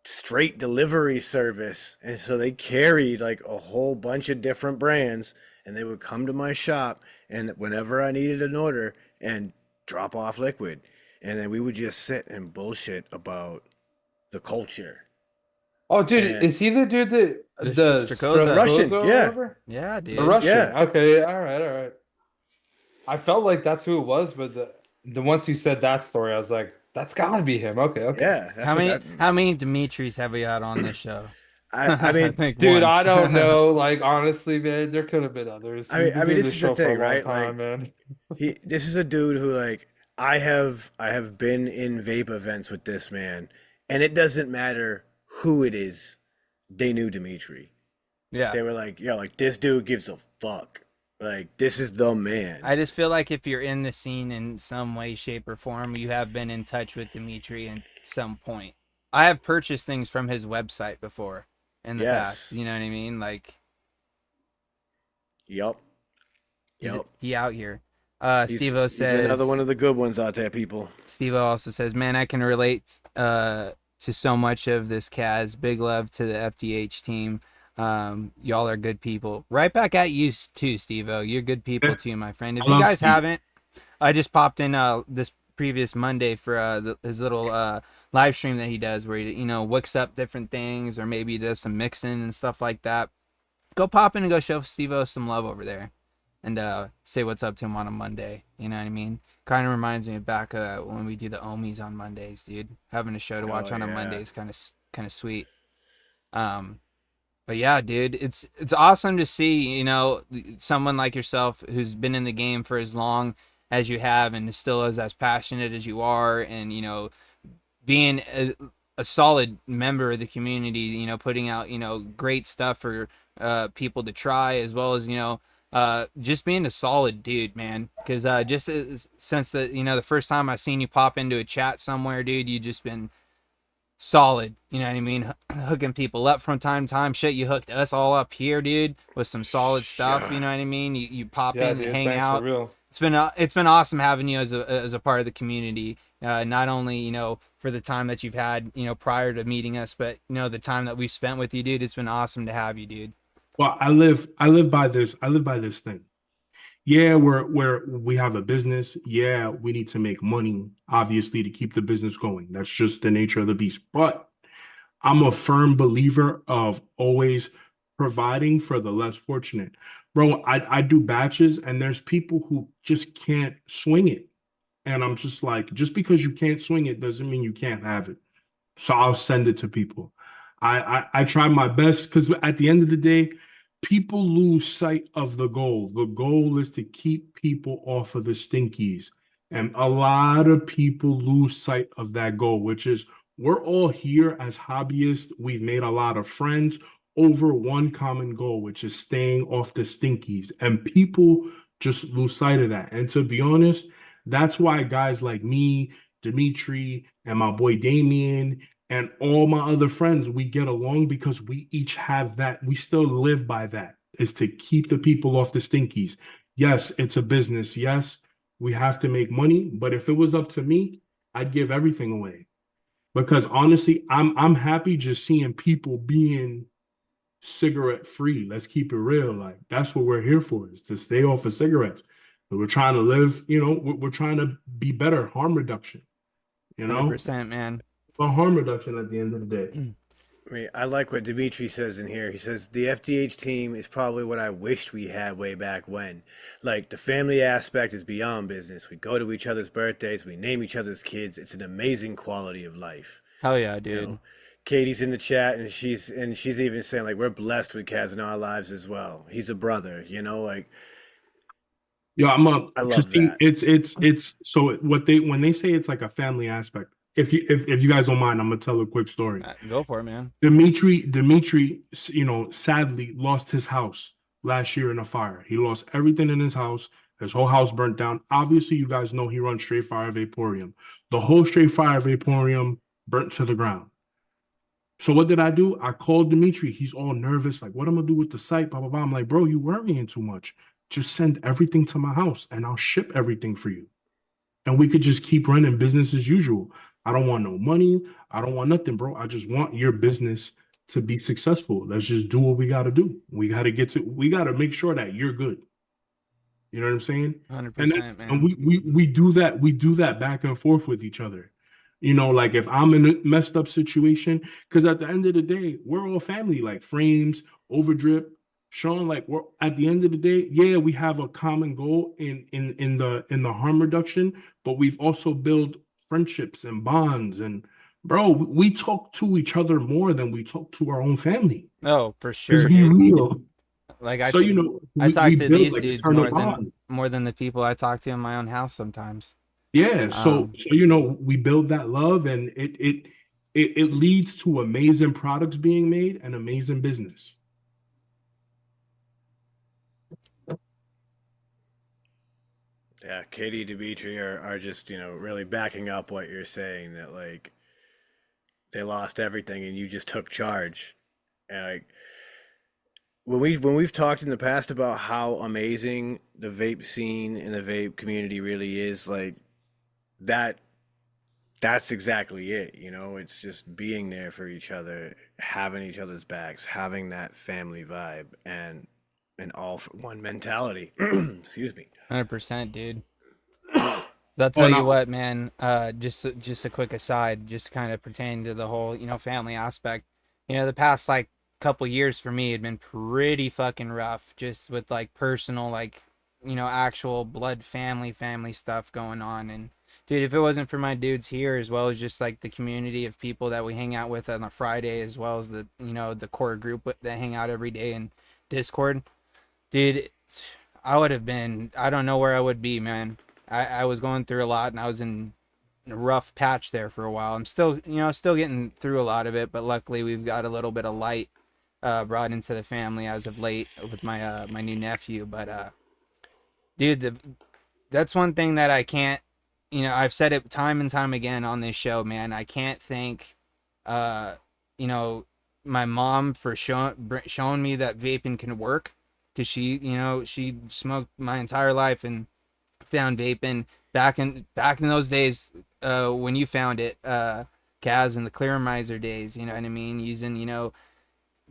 straight delivery service. And so they carried like a whole bunch of different brands, and they would come to my shop and whenever I needed an order and drop off liquid. And then we would just sit and bullshit about the culture. Oh, dude, And- is he the dude that The the Strakoza. Russian, or yeah. whatever? Yeah, dude. The Russian. Yeah. Okay, all right. I felt like that's who it was, but the once you said that story, I was like, that's gotta be him. Okay. Yeah. that's How what many that- how many Dimitris have we had on this show? I mean, think Dude, one. I don't know. Like honestly, man, there could have been others. I We've mean, been doing this is the show for a thing, long right? time, Like, man. this is a dude who like I have been in vape events with this man, and it doesn't matter who it is. They knew Dimitri. Yeah. They were like, yo, like this dude gives a fuck. Like this is the man. I just feel like if you're in the scene in some way, shape, or form, you have been in touch with Dimitri at some point. I have purchased things from his website before in the past. Yes. You know what I mean? Like, Yup. he out here. He's Steve-O says, another one of the good ones out there, people. Steve-O also says, man, I can relate to so much of this, Kazz. Big love to the F.D.H team. Y'all are good people. Right back at you too, Steve-O. You're good people too, my friend. If you guys haven't, I just popped in this previous Monday for his little live stream that he does where he wicks up different things or maybe does some mixing and stuff like that. Go pop in and go show Steve-O some love over there. and say what's up to them on a Monday. You know what I mean? Kind of reminds me of back when we do the Omies on Mondays, dude. Having a show to watch Oh on a yeah. Monday is kind of sweet. Um, but yeah, dude, it's awesome to see, someone like yourself who's been in the game for as long as you have and still is as passionate as you are, and being a solid member of the community, putting out, great stuff for people to try, as well as, just being a solid dude, man. Because just since the first time I seen you pop into a chat somewhere, dude, you just been solid. You know what I mean? Hooking people up from time to time. Shit, you hooked us all up here, dude, with some solid stuff. You know what I mean? You pop Yeah, in and dude. hang Thanks out. for real. It's been awesome having you as a part of the community. Not only for the time that you've had prior to meeting us, but the time that we've spent with you, dude. It's been awesome to have you, dude. Well, I live by this thing. Yeah, we have a business. Yeah, we need to make money, obviously, to keep the business going. That's just the nature of the beast. But I'm a firm believer of always providing for the less fortunate. Bro, I do batches and there's people who just can't swing it. And I'm just like, just because you can't swing it doesn't mean you can't have it. So I'll send it to people. I try my best because at the end of the day, people lose sight of the goal. The goal is to keep people off of the stinkies. And a lot of people lose sight of that goal, which is we're all here as hobbyists. We've made a lot of friends over one common goal, which is staying off the stinkies. And people just lose sight of that. And to be honest, that's why guys like me, Dimitri, and my boy Damien and all my other friends, we get along because we each have that. We still live by that, is to keep the people off the stinkies. Yes, it's a business. Yes, we have to make money. But if it was up to me, I'd give everything away. Because honestly, I'm happy just seeing people being cigarette free. Let's keep it real. Like that's what we're here for, is to stay off of cigarettes. We're trying to live, we're trying to be better, harm reduction, you know? 100%, man. But harm reduction at the end of the day. I mean, I like what Dimitri says in here. He says the F.D.H team is probably what I wished we had way back when. Like the family aspect is beyond business. We go to each other's birthdays, we name each other's kids. It's an amazing quality of life. Hell yeah, You dude. know, Katie's in the chat and she's even saying like we're blessed with Kazz in our lives as well. He's a brother, like Yeah, I'm up I to love see. that. It's so what they when they say it's like a family aspect. If you guys don't mind, I'm gonna tell a quick story. Go for it, man. Dimitri, sadly lost his house last year in a fire. He lost everything in his house. His whole house burnt down. Obviously, you guys know he runs Straight Fire Vaporium. The whole Straight Fire Vaporium burnt to the ground. So what did I do? I called Dimitri. He's all nervous, like, what I'm gonna do with the site, blah, blah, blah. I'm like, bro, you worrying too much. Just send everything to my house and I'll ship everything for you. And we could just keep running business as usual. I don't want no money. I don't want nothing, bro. I just want your business to be successful. Let's just do what we got to do. We got to make sure that you're good. You know what I'm saying? 100%, And man. we do that. We do that back and forth with each other. Like if I'm in a messed up situation, because at the end of the day, we're all family, like Frames, Overdrip, Sean. Like we're at the end of the day, yeah, we have a common goal in the harm reduction, but we've also built friendships and bonds. And bro, we talk to each other more than we talk to our own family. Oh, for Let's sure, be dude. real. Like So I talk we to build these like dudes eternal bond. more than the people I talk to in my own house sometimes. Yeah, so Um, we build that love, and it leads to amazing products being made and amazing business. Yeah, Katie, Dimitri are just, really backing up what you're saying that like they lost everything and you just took charge. And like when we've talked in the past about how amazing the vape scene and the vape community really is, like that that's exactly it. It's just being there for each other, having each other's backs, having that family vibe and an all for one mentality. Excuse me. 100%, dude. I'll Oh tell you no, what, man. Just a quick aside, just kind of pertaining to the whole, family aspect. The past like couple years for me had been pretty fucking rough, just with like personal like actual blood family stuff going on. And dude, if it wasn't for my dudes here, as well as just like the community of people that we hang out with on a Friday, as well as the core group that hang out every day in Discord, dude, I would have been, I don't know where I would be, man. I was going through a lot, and I was in a rough patch there for a while. I'm still, still getting through a lot of it, but luckily we've got a little bit of light brought into the family as of late with my my new nephew. But dude, that's one thing that I can't, I've said it time and time again on this show, man. I can't thank, you know, my mom for showing me that vaping can work, because she smoked my entire life and found vaping back in those days, when you found it, Kazz, in the Clear Miser days, you know what I mean? Using,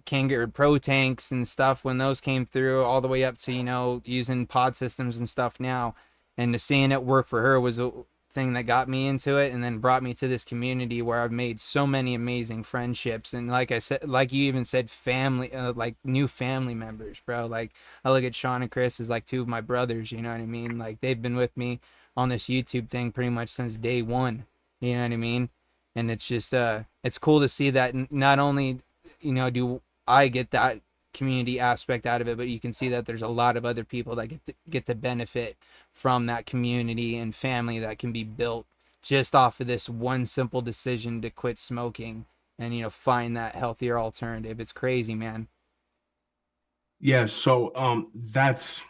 Kangaroo Pro tanks and stuff when those came through, all the way up to, using pod systems and stuff now. And to seeing it work for her was a thing that got me into it, and then brought me to this community where I've made so many amazing friendships. And like I said, like you even said, family, like new family members, bro. Like I look at Sean and Chris as like two of my brothers, you know what I mean? Like they've been with me on this YouTube thing pretty much since day one, you know what I mean? And it's just, it's cool to see that not only, do I get that community aspect out of it, but you can see that there's a lot of other people that get to benefit from that community and family that can be built just off of this one simple decision to quit smoking and find that healthier alternative. It's crazy, man. Yeah, so that's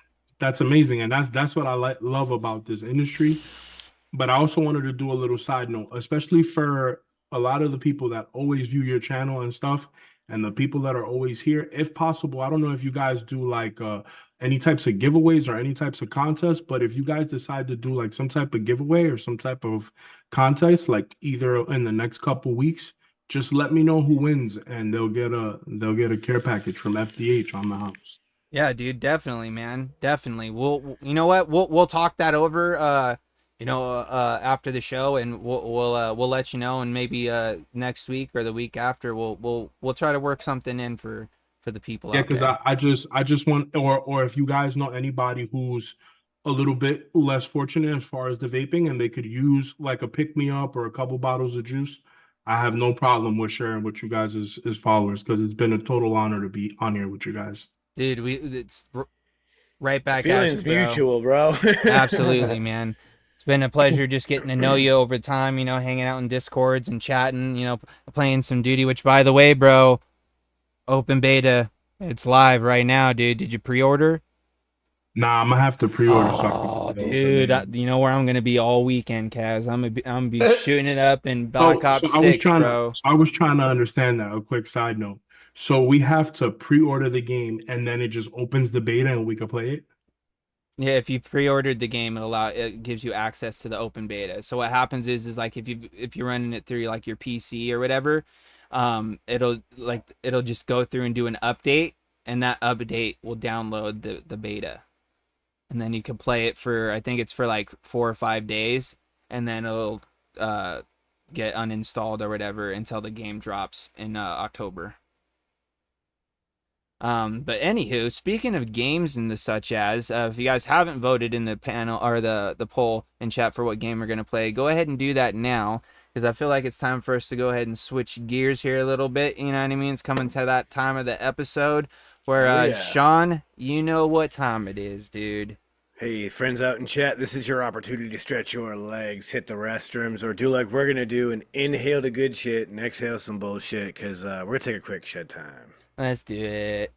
amazing, and that's what I love about this industry. But I also wanted to do a little side note, especially for a lot of the people that always view your channel and stuff, and the people that are always here. If possible, I don't know if you guys do like any types of giveaways or any types of contests, but if you guys decide to do like some type of giveaway or some type of contest, like either in the next couple weeks, just let me know who wins, and they'll get a care package from F.D.H on the house. Yeah, dude, definitely, man. Definitely. You know what? We'll talk that over after the show, and we'll let you know, and maybe next week or the week after we'll try to work something in for the people Yeah, out because there. I just want, or if you guys know anybody who's a little bit less fortunate as far as the vaping, and they could use like a pick me up or a couple bottles of juice, I have no problem with sharing with you guys as followers, because it's been a total honor to be on here with you guys. Dude, it's right back at you, Feelings bro. mutual, bro. Absolutely, man. It's been a pleasure just getting to know you over time, hanging out in Discords and chatting, playing some Duty, which, by the way, bro, open beta, it's live right now, dude. Did you pre-order? Nah, I'm gonna have to pre-order. Oh, dude, you know where I'm gonna be all weekend, Kazz? I'm gonna be shooting it up in Black Ops 6, bro. I was trying to understand that. A quick side note. So we have to pre-order the game, and then it just opens the beta, and we can play it. Yeah, if you pre-ordered the game, it gives you access to the open beta. So what happens is like if you're running it through like your PC or whatever, it'll just go through and do an update, and that update will download the beta. And then you can play it for, I think it's for like 4 or 5 days, and then it'll get uninstalled or whatever until the game drops in October. But anywho, speaking of games and the such as, if you guys haven't voted in the panel or the poll in chat for what game we're gonna play, go ahead and do that now, because I feel like it's time for us to go ahead and switch gears here a little bit. You know what I mean? It's coming to that time of the episode where Sean, you know what time it is, dude. Hey, friends out in chat, this is your opportunity to stretch your legs, hit the restrooms, or do like we're going to do and inhale the good shit and exhale some bullshit, because we're going to take a quick shed time. Let's do it.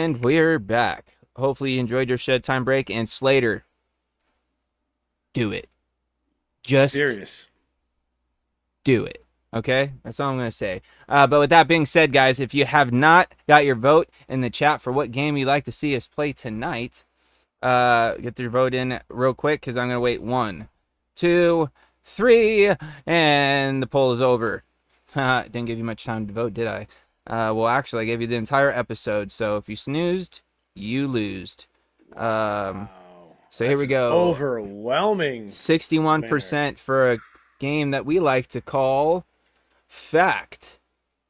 And we're back. Hopefully you enjoyed your shed time break. And Slater, do it. Just Serious. do it. Okay? That's all I'm going to say. But with that being said, guys, if you have not got your vote in the chat for what game you'd like to see us play tonight, get your vote in real quick because I'm going to wait 1, 2, 3, and the poll is over. Didn't give you much time to vote, did I? Well, actually, I gave you the entire episode, so if you snoozed, you losed. Wow. So here we go. Overwhelming. 61% for a game that we like to call Fact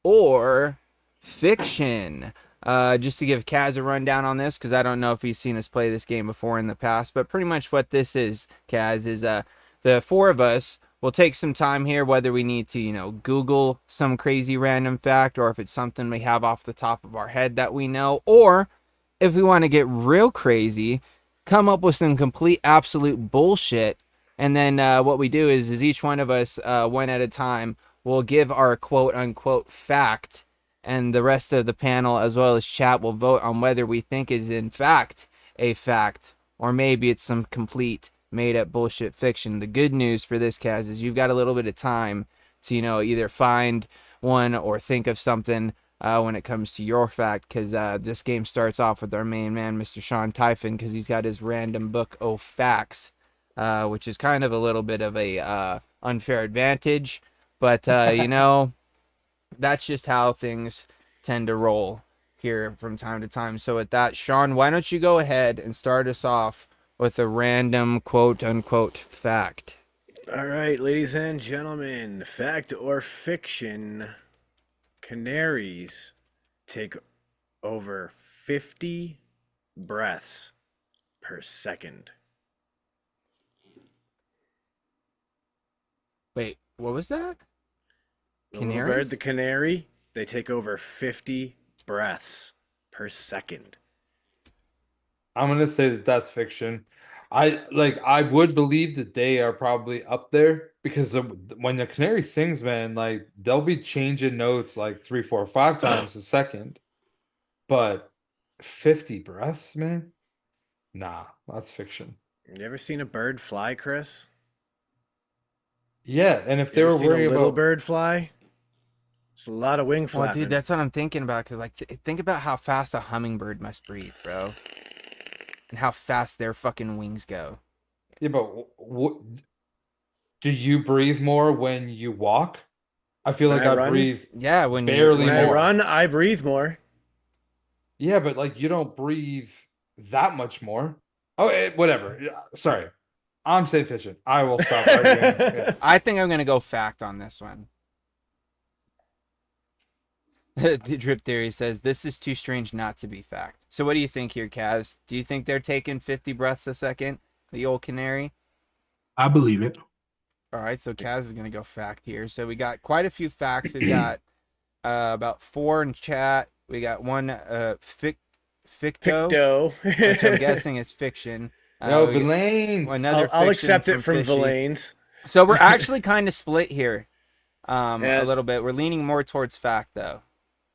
or Fiction. Just to give Kazz a rundown on this, because I don't know if he's seen us play this game before in the past, but pretty much what this is, Kazz, is the 4 of us will take some time here, whether we need to, Google some crazy random fact, or if it's something we have off the top of our head that we know, or if we want to get real crazy, come up with some complete absolute bullshit. And then what we do is each one of us, one at a time, will give our quote-unquote fact, and the rest of the panel, as well as chat, will vote on whether we think is in fact a fact, or maybe it's some complete made-up bullshit fiction. The good news for this, Kazz, is you've got a little bit of time to, either find one or think of something when it comes to your fact, because this game starts off with our main man, Mr. Sean Typhon, because he's got his random book of facts, which is kind of a little bit of a unfair advantage, but that's just how things tend to roll here from time to time. So with that, Sean, why don't you go ahead and start us off with a random quote-unquote fact. All right, ladies and gentlemen, fact or fiction, canaries take over 50 breaths per second. Wait, what was that? The little bird, the canary, they take over 50 breaths per second. I'm gonna say that that's fiction. I would believe that they are probably up there because when the canary sings, man, like they'll be changing notes like 3, 4, 5 times a second. But 50 breaths, man? Nah, that's fiction. You ever seen a bird fly, Chris? Yeah, and if You they ever were seen a worried little about bird fly? It's a lot of wing Well, flapping. dude, that's what I'm thinking about, because think about how fast a hummingbird must breathe, bro. And how fast their fucking wings go. yeah, but do you breathe more when you walk? I feel When like I I run? breathe Yeah, when barely when I more. run, I breathe more. Yeah, but like you don't breathe that much more. Oh, whatever. Yeah, sorry. I'm saying fiction. I will stop arguing. Yeah. I think I'm gonna go fact on this one. The Drip Theory says this is too strange not to be fact. So what do you think here, Kazz? Do you think they're taking 50 breaths a second? The old canary? I believe it. All right, so Kazz is gonna go fact here. So we got quite a few facts. We got about 4 in chat. We got one ficto, Picto. which I'm guessing is fiction. No, We got Villains. another I'll fiction accept it from Fishy. Villains. So we're actually kind of split here, a And- little bit. We're leaning more towards fact, though.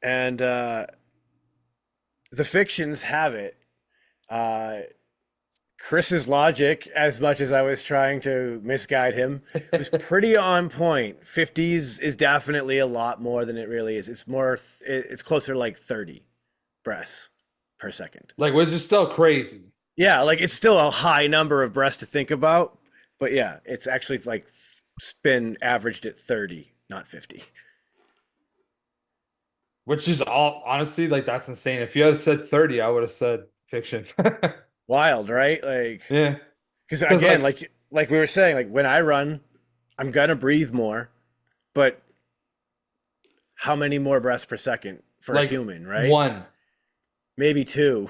And the fictions have it. Chris's logic, as much as I was trying to misguide him, was pretty on point. 50s is definitely a lot more than it really is. It's more, it's closer to like 30 breaths per second. Like, which is still crazy. Yeah, like it's still a high number of breaths to think about, but yeah, it's actually like been averaged at 30, not 50. Which is all honestly, like that's insane. If you had said 30, I would have said fiction. Wild, right? Like, Yeah. because 'Cause, again, like we were saying, like when I run, I'm gonna breathe more, but how many more breaths per second for a Like human, right? 1. Maybe 2.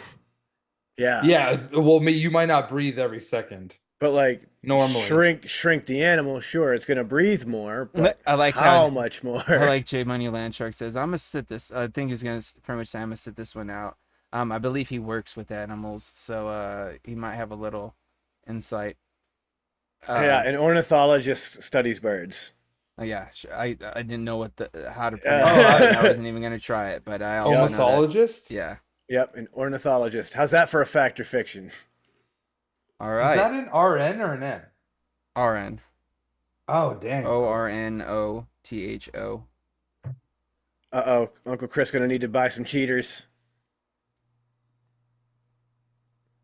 Yeah. Yeah. Well, you might not breathe every second. But like Normally. shrink the animal, sure, it's gonna breathe more, but I like how how much more? I like J Money Landshark says I'm gonna sit this. I think he's gonna pretty much say I'm gonna sit this one out. I believe he works with animals, so he might have a little insight. Yeah, an ornithologist studies birds. Yeah. I didn't know how to pronounce Oh, it. I wasn't even gonna try it, but I also know that. Ornithologist? Yeah. Yep, an ornithologist. How's that for a fact or fiction? All Is that right. an RN or an N? RN. Oh, dang. ORNOTHO. Uh-oh, Uncle Chris gonna need to buy some cheaters.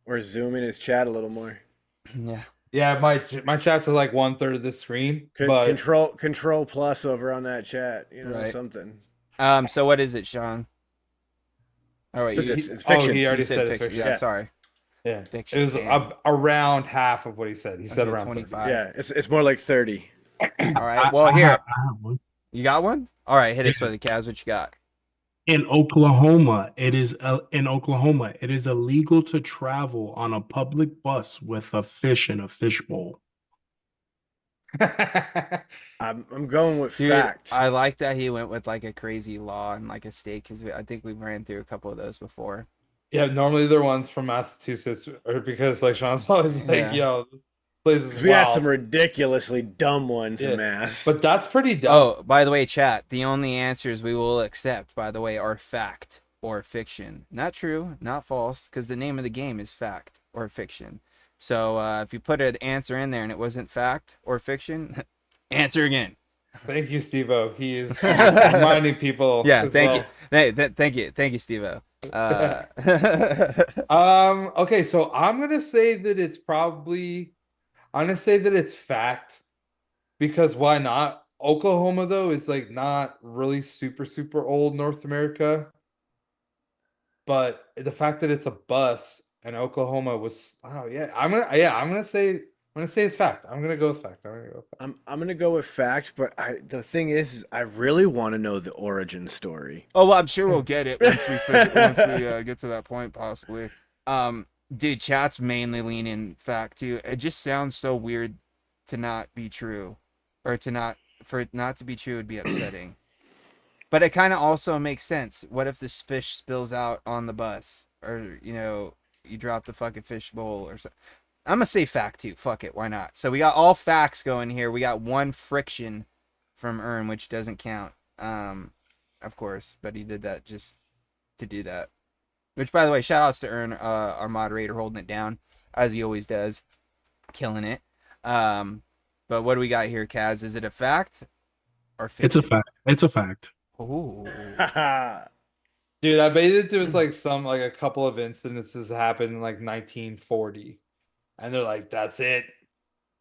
Or zoom in his chat a little more. Yeah. Yeah, my chats are like 1/3 of the screen, but Control plus over on that chat. Right. Something. So what is it, Sean? Oh wait, It's fiction. he already you said said it's fiction. fiction. Yeah, Yeah. sorry. Yeah, Fiction. it was Damn. around half of what he said. He said Okay, around 25. Yeah, it's more like 30. All right. Well, I here have one. you got one. All right, hit us Yeah. with it, Kazz. What you got? In Oklahoma, it is illegal to travel on a public bus with a fish in a fishbowl. 30. I'm going with Dude, fact. I like that he went with like a crazy law and like a state because I think we ran through a couple of those before. Yeah, normally they're ones from Massachusetts, or because like Sean's always like, Yeah. "Yo, this place is 'Cause we had wild." some ridiculously dumb ones Yeah, in Mass. But that's pretty dumb. Oh, by the way, chat, the only answers we will accept, by the way, are fact or fiction. Not true, not false, because the name of the game is fact or fiction. So if you put an answer in there and it wasn't fact or fiction, answer again. Thank you, Steve-O. He is reminding people. Yeah, as thank well. you. Thank you, Steve-O. Okay, so I'm gonna say that it's probably I'm gonna say that it's fact because why not? Oklahoma though is like not really super old North America, but the fact that it's a bus and Oklahoma was I'm gonna say it's fact. I'm gonna go with fact. I'm gonna go with fact, but the thing is I really want to know the origin story. Oh, well, I'm sure we'll get it once we get to that point, possibly. Dude, chat's mainly leaning fact too. It just sounds so weird to not be true, or for it not to be true would be upsetting. But it kind of also makes sense. What if this fish spills out on the bus, or you drop the fucking fish bowl or something? I'm gonna say fact too. Fuck it, why not? So we got all facts going here. We got one friction from Ern, which doesn't count. Of course, but he did that just to do that. Which, by the way, shout outs to Ern, our moderator, holding it down as he always does, killing it. But what do we got here, Kazz? Is it a fact or fiction? It's a fact. It's a fact. Ooh. Dude, I bet there was like a couple of incidences happened in like 1940, and they're like, "That's it.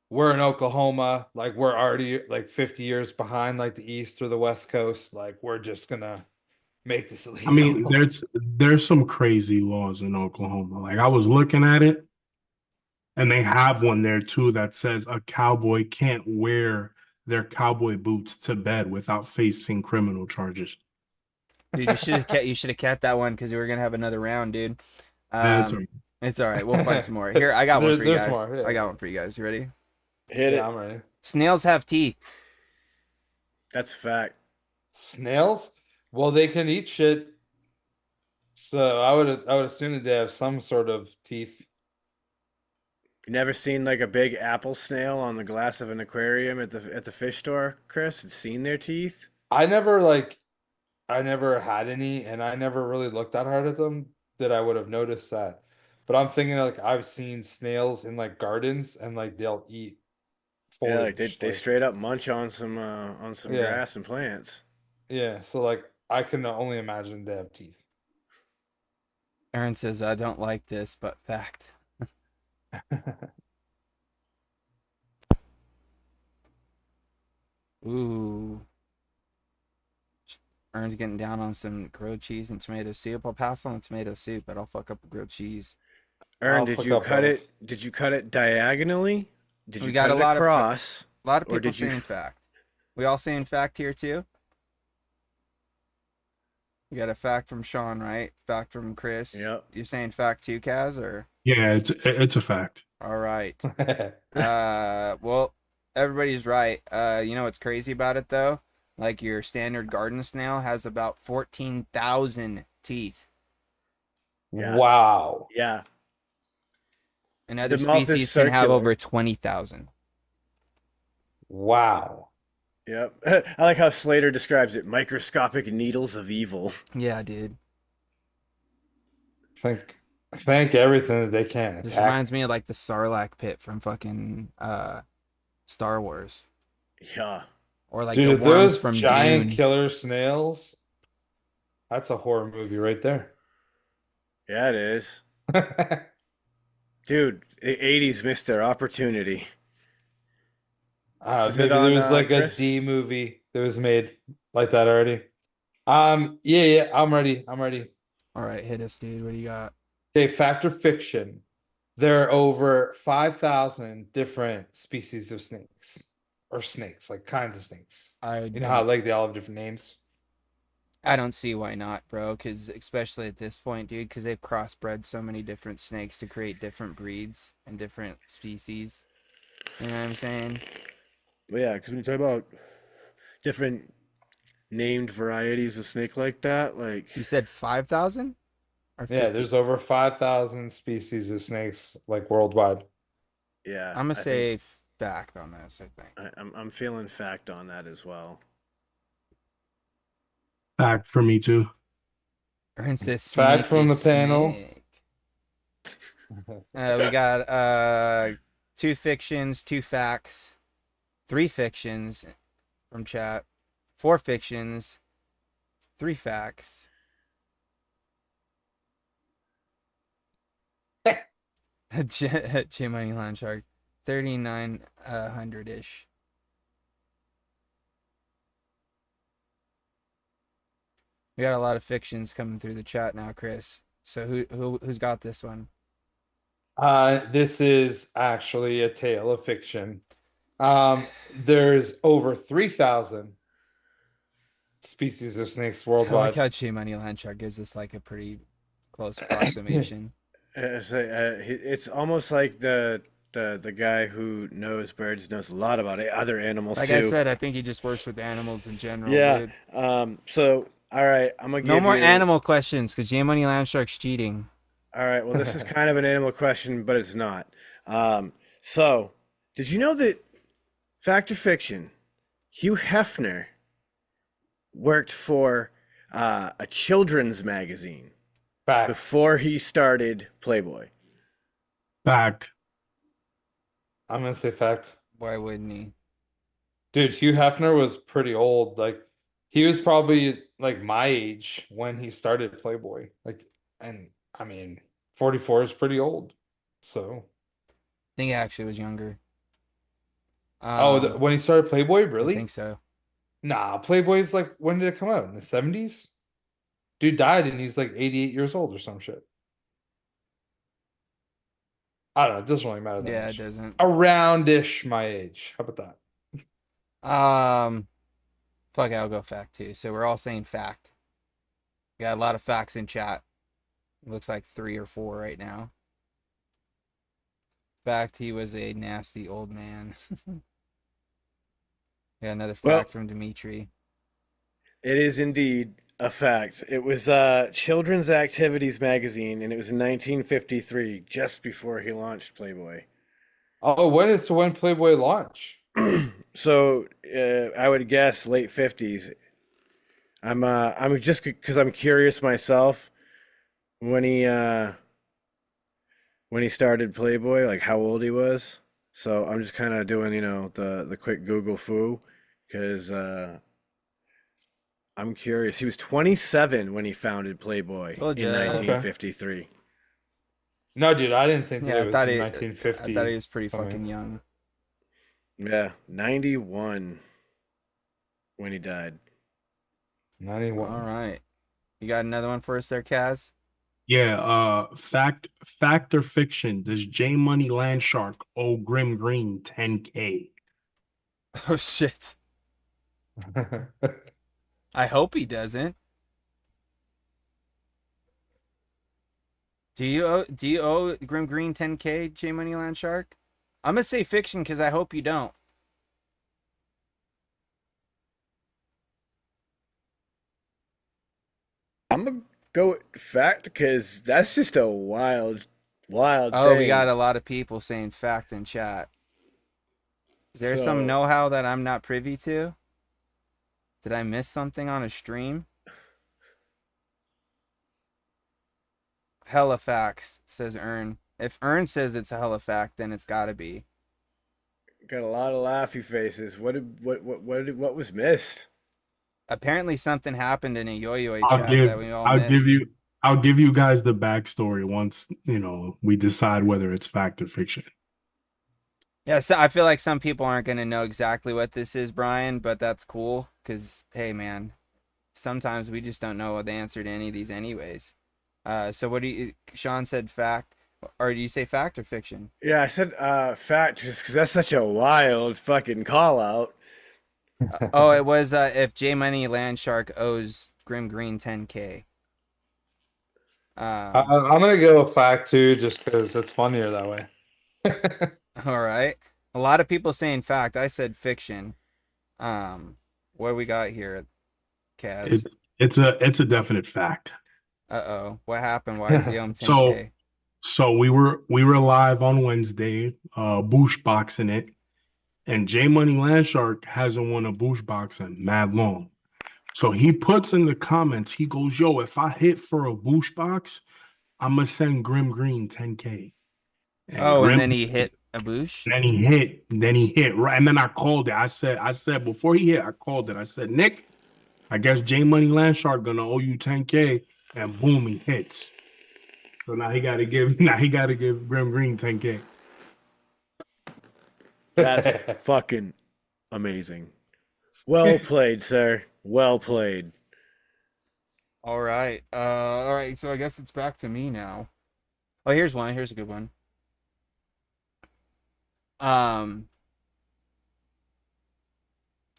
We're in Oklahoma. Like we're already like 50 years behind like the East or the West Coast. Like we're just gonna make this illegal." I mean, there's some crazy laws in Oklahoma. Like I was looking at it, and they have one there too that says a cowboy can't wear their cowboy boots to bed without facing criminal charges. Dude, you should have kept that one because we were gonna have another round, dude. That's all right. It's all right. We'll find some more. Here, I got one for you There's guys. more, yeah. I got one for you guys. You ready? Hit it. Yeah, I'm ready. Snails have teeth. That's a fact. Snails? Well, they can eat shit. So I would assume that they have some sort of teeth. You never seen like a big apple snail on the glass of an aquarium at the fish store, Chris? And seen their teeth? I never had any, and I never really looked that hard at them that I would have noticed that. But I'm thinking like I've seen snails in like gardens and like they'll eat Yeah, like foliage. they straight up munch on some Yeah. grass and plants. Yeah, so like I can only imagine they have teeth. Aaron says, I don't like this, but fact. Ooh. Aaron's getting down on some grilled cheese and tomato soup. I'll pass on the tomato soup, but I'll fuck up the grilled cheese. Ern, I'll did fuck you up cut both. it? Did you cut it diagonally? Did We you got cut a it lot of across? A lot of Or people did you- saying fact. We all saying fact here too? We got a fact from Sean, right? Fact from Chris. Yep. You saying fact too, Kazz, or? Yeah, it's a fact. All right. Well, everybody's right. You know what's crazy about it though? Like your standard garden snail has about 14,000 teeth. Yeah. Wow. Yeah. And other The mouth is species can have circular. over 20,000. Wow. Yep. I like how Slater describes it, microscopic needles of evil. Yeah, dude. Thank everything that they can This attack. reminds me of like the Sarlacc pit from fucking Star Wars, Yeah. or like the Dude, if worms those from giant Dune. killer snails, that's a horror movie right there. Yeah, it is. Dude, the 80s missed their opportunity. Is it Maybe there on was like a D Chris? movie that was made like that already. Yeah, I'm ready. I'm ready. All right, hit us, dude. What do you got? Okay, fact or fiction. There are over 5,000 different species of snakes. Or snakes, like kinds of snakes. I You know how don't. like they all have different names? I don't see why not, bro. Because especially at this point, dude, because they've crossbred so many different snakes to create different breeds and different species. You know what I'm saying? Well, yeah, because when you talk about different named varieties of snake like that, like You said 5,000 or Yeah, 50? there's over 5,000 species of snakes like worldwide. yeah, I'm gonna I think say fact on this. I think. I'm feeling fact on that as well. Fact for me too. Princess Fact Snake from is the panel. snake. We got two fictions, two facts, three fictions from chat, four fictions, three facts. J Money Land Shark, 3,900 ish. We got a lot of fictions coming through the chat now, Chris. So who's got this one? This is actually a tale of fiction. There's over 3,000 species of snakes I like worldwide. how J Money Land Shark gives us like a pretty close approximation. It's almost like the guy who knows birds knows a lot about other animals Like too. I said, I think he just works with animals in general, Yeah. dude. So all right, I'm gonna No give more you. animal questions because J Money Land Shark's cheating. All right. Well, this is kind of an animal question, but it's not. So did you know that fact or fiction? Hugh Hefner worked for a children's magazine Fact. before he started Playboy. Fact. I'm gonna say fact. Why wouldn't he? Dude, Hugh Hefner was pretty old. Like he was probably like my age when he started Playboy. And I mean, 44 is pretty old. So, I think he actually was younger. when he started Playboy, I really? think so. Nah, Playboy's like when did it come out? In the 70s? Dude died and he's like 88 years old or some shit. I don't know, it doesn't really matter that Yeah, much. it doesn't. Around-ish my age. How about that? Fuck it, I'll go fact too. So we're all saying fact. We got a lot of facts in chat. It looks like 3 or 4 right now. Fact, he was a nasty old man. Got another Well- fact from Dimitri. It is indeed a fact. It was Children's Activities magazine, and it was in 1953, just before he launched Playboy. Oh, when Playboy launched? So I would guess late 50s. I'm just because I'm curious myself when he started Playboy, like how old he was. So I'm just kind of doing the quick Google foo because I'm curious. He was 27 when he founded Playboy Told in ya. Okay. 1953. No, dude, I didn't think that Yeah, it was in 1950. I thought he was pretty something. fucking young. Yeah, 91 when he died. 91. All right. You got another one for us there, Kazz? Yeah, fact or fiction? Does J Money Land Shark owe Grim Green 10K? Oh shit. I hope he doesn't. Do you owe Grim Green 10K, J Money Land Shark? I'm gonna say fiction because I hope you don't. I'm gonna go with fact because that's just a wild Oh, thing. we got a lot of people saying fact in chat. Is there some So- know-how that I'm not privy to? Did I miss something on a stream? Hella facts, says Ern. If Ern says it's a hella fact, then it's gotta be. Got a lot of laughy faces. What was missed? Apparently something happened in a yo-yo I'll chat give that we all I'll give missed. you I'll give you guys the backstory once, we decide whether it's fact or fiction. Yeah, so I feel like some people aren't gonna know exactly what this is, Brian, but that's cool, because hey man, sometimes we just don't know the answer to any of these anyways. So what do you Sean said fact, or do you say fact or fiction? Yeah, I said fact just because that's such a wild fucking call out. Oh, it was if J Money Landshark owes Grim Green 10K. I'm gonna go with fact too, just because it's funnier that way. All right. A lot of people saying fact. I said fiction. What do we got here, Kaz? It's a definite fact. Uh-oh. What happened? Why is he owe him So 10K? so we were live on Wednesday, boosh boxing it, and J Money Landshark hasn't won a boosh box in mad long. So he puts in the comments, he goes, "Yo, if I hit for a boosh box, I'm gonna send Grim Green 10K." And Oh, and Grim then he hit a boosh? then he hit right, and then I called it. I said before he hit, I called it. I said, "Nick, I guess J Money Landshark gonna owe you 10K," and boom, he hits. So now he gotta give Grim Green 10K. That's fucking amazing. Well played, sir. Well played. All right. All right. So I guess it's back to me now. Oh, here's one. Here's a good one.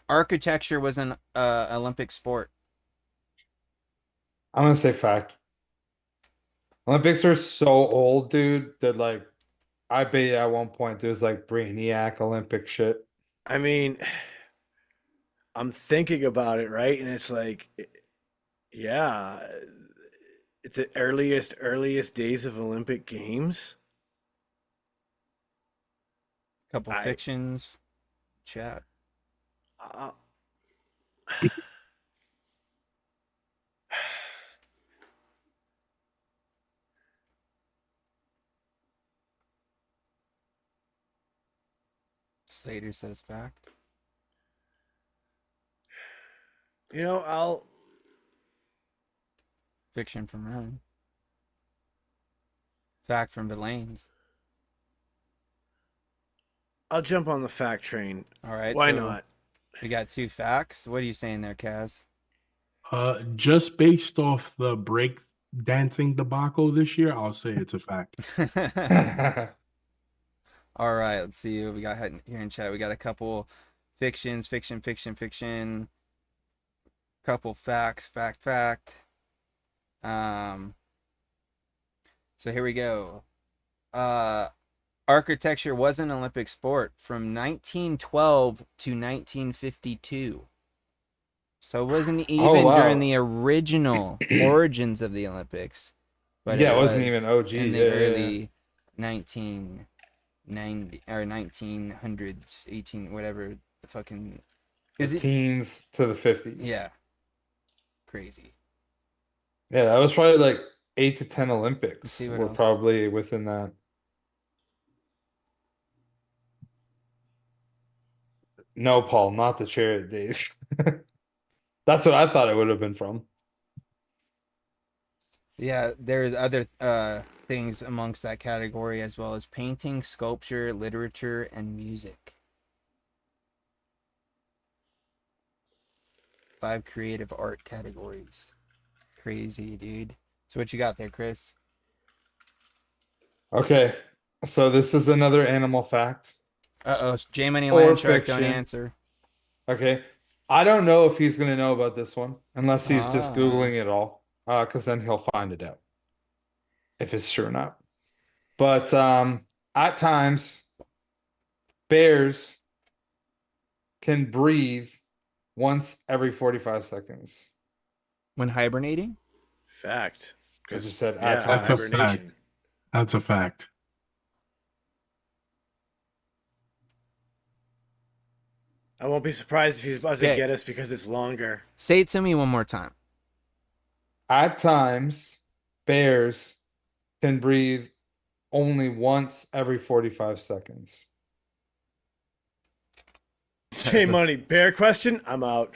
Architecture was an Olympic sport. I'm gonna say fact. Olympics are so old, dude, that like I bet you at one point there's like Brainiac Olympic shit. I mean, I'm thinking about it, right? And it's like, yeah, it's the earliest days of Olympic Games. Couple I, fictions. Chat. uh, Slater says fact. I'll Fiction from Ryan. Fact from Delane's. jump on the fact train. All right. Why so not? We got two facts. What are you saying there, Kaz? Just based off the break dancing debacle this year, I'll say it's a fact. All right. Let's see what we got here in chat. We got a couple fictions, fiction. Couple facts, fact. So here we go. Architecture was an Olympic sport from 1912 to 1952. So it wasn't even wow. during the original origins of the Olympics. But Yeah, it it wasn't was even OG. in the Yeah, early 1990 or 1900s, 18, whatever the fucking. The teens to the 50s. Yeah. Crazy. Yeah, that was probably like 8 to 10 Olympics see what were else. probably within that. No, Paul, not the chariot days. That's what I thought it would have been from. Yeah, there's other things amongst that category as well as painting, sculpture, literature, and music. 5 creative art categories. Crazy, dude. So what you got there, Chris? Okay, so this is another animal fact. Uh-oh, J-Money Or Landshark, don't fiction. answer. Okay, I don't know if he's gonna know about this one unless he's just Ah. Googling it all, because then he'll find it out if it's true or not. But at times, bears can breathe once every 45 seconds. When hibernating? Fact. As you said, yeah, at times. That's a fact. hibernation. That's a fact. I won't be surprised if he's about to Okay. get us because it's longer. Say it to me one more time. At times, bears can breathe only once every 45 seconds. Hey, money, bear question? I'm out.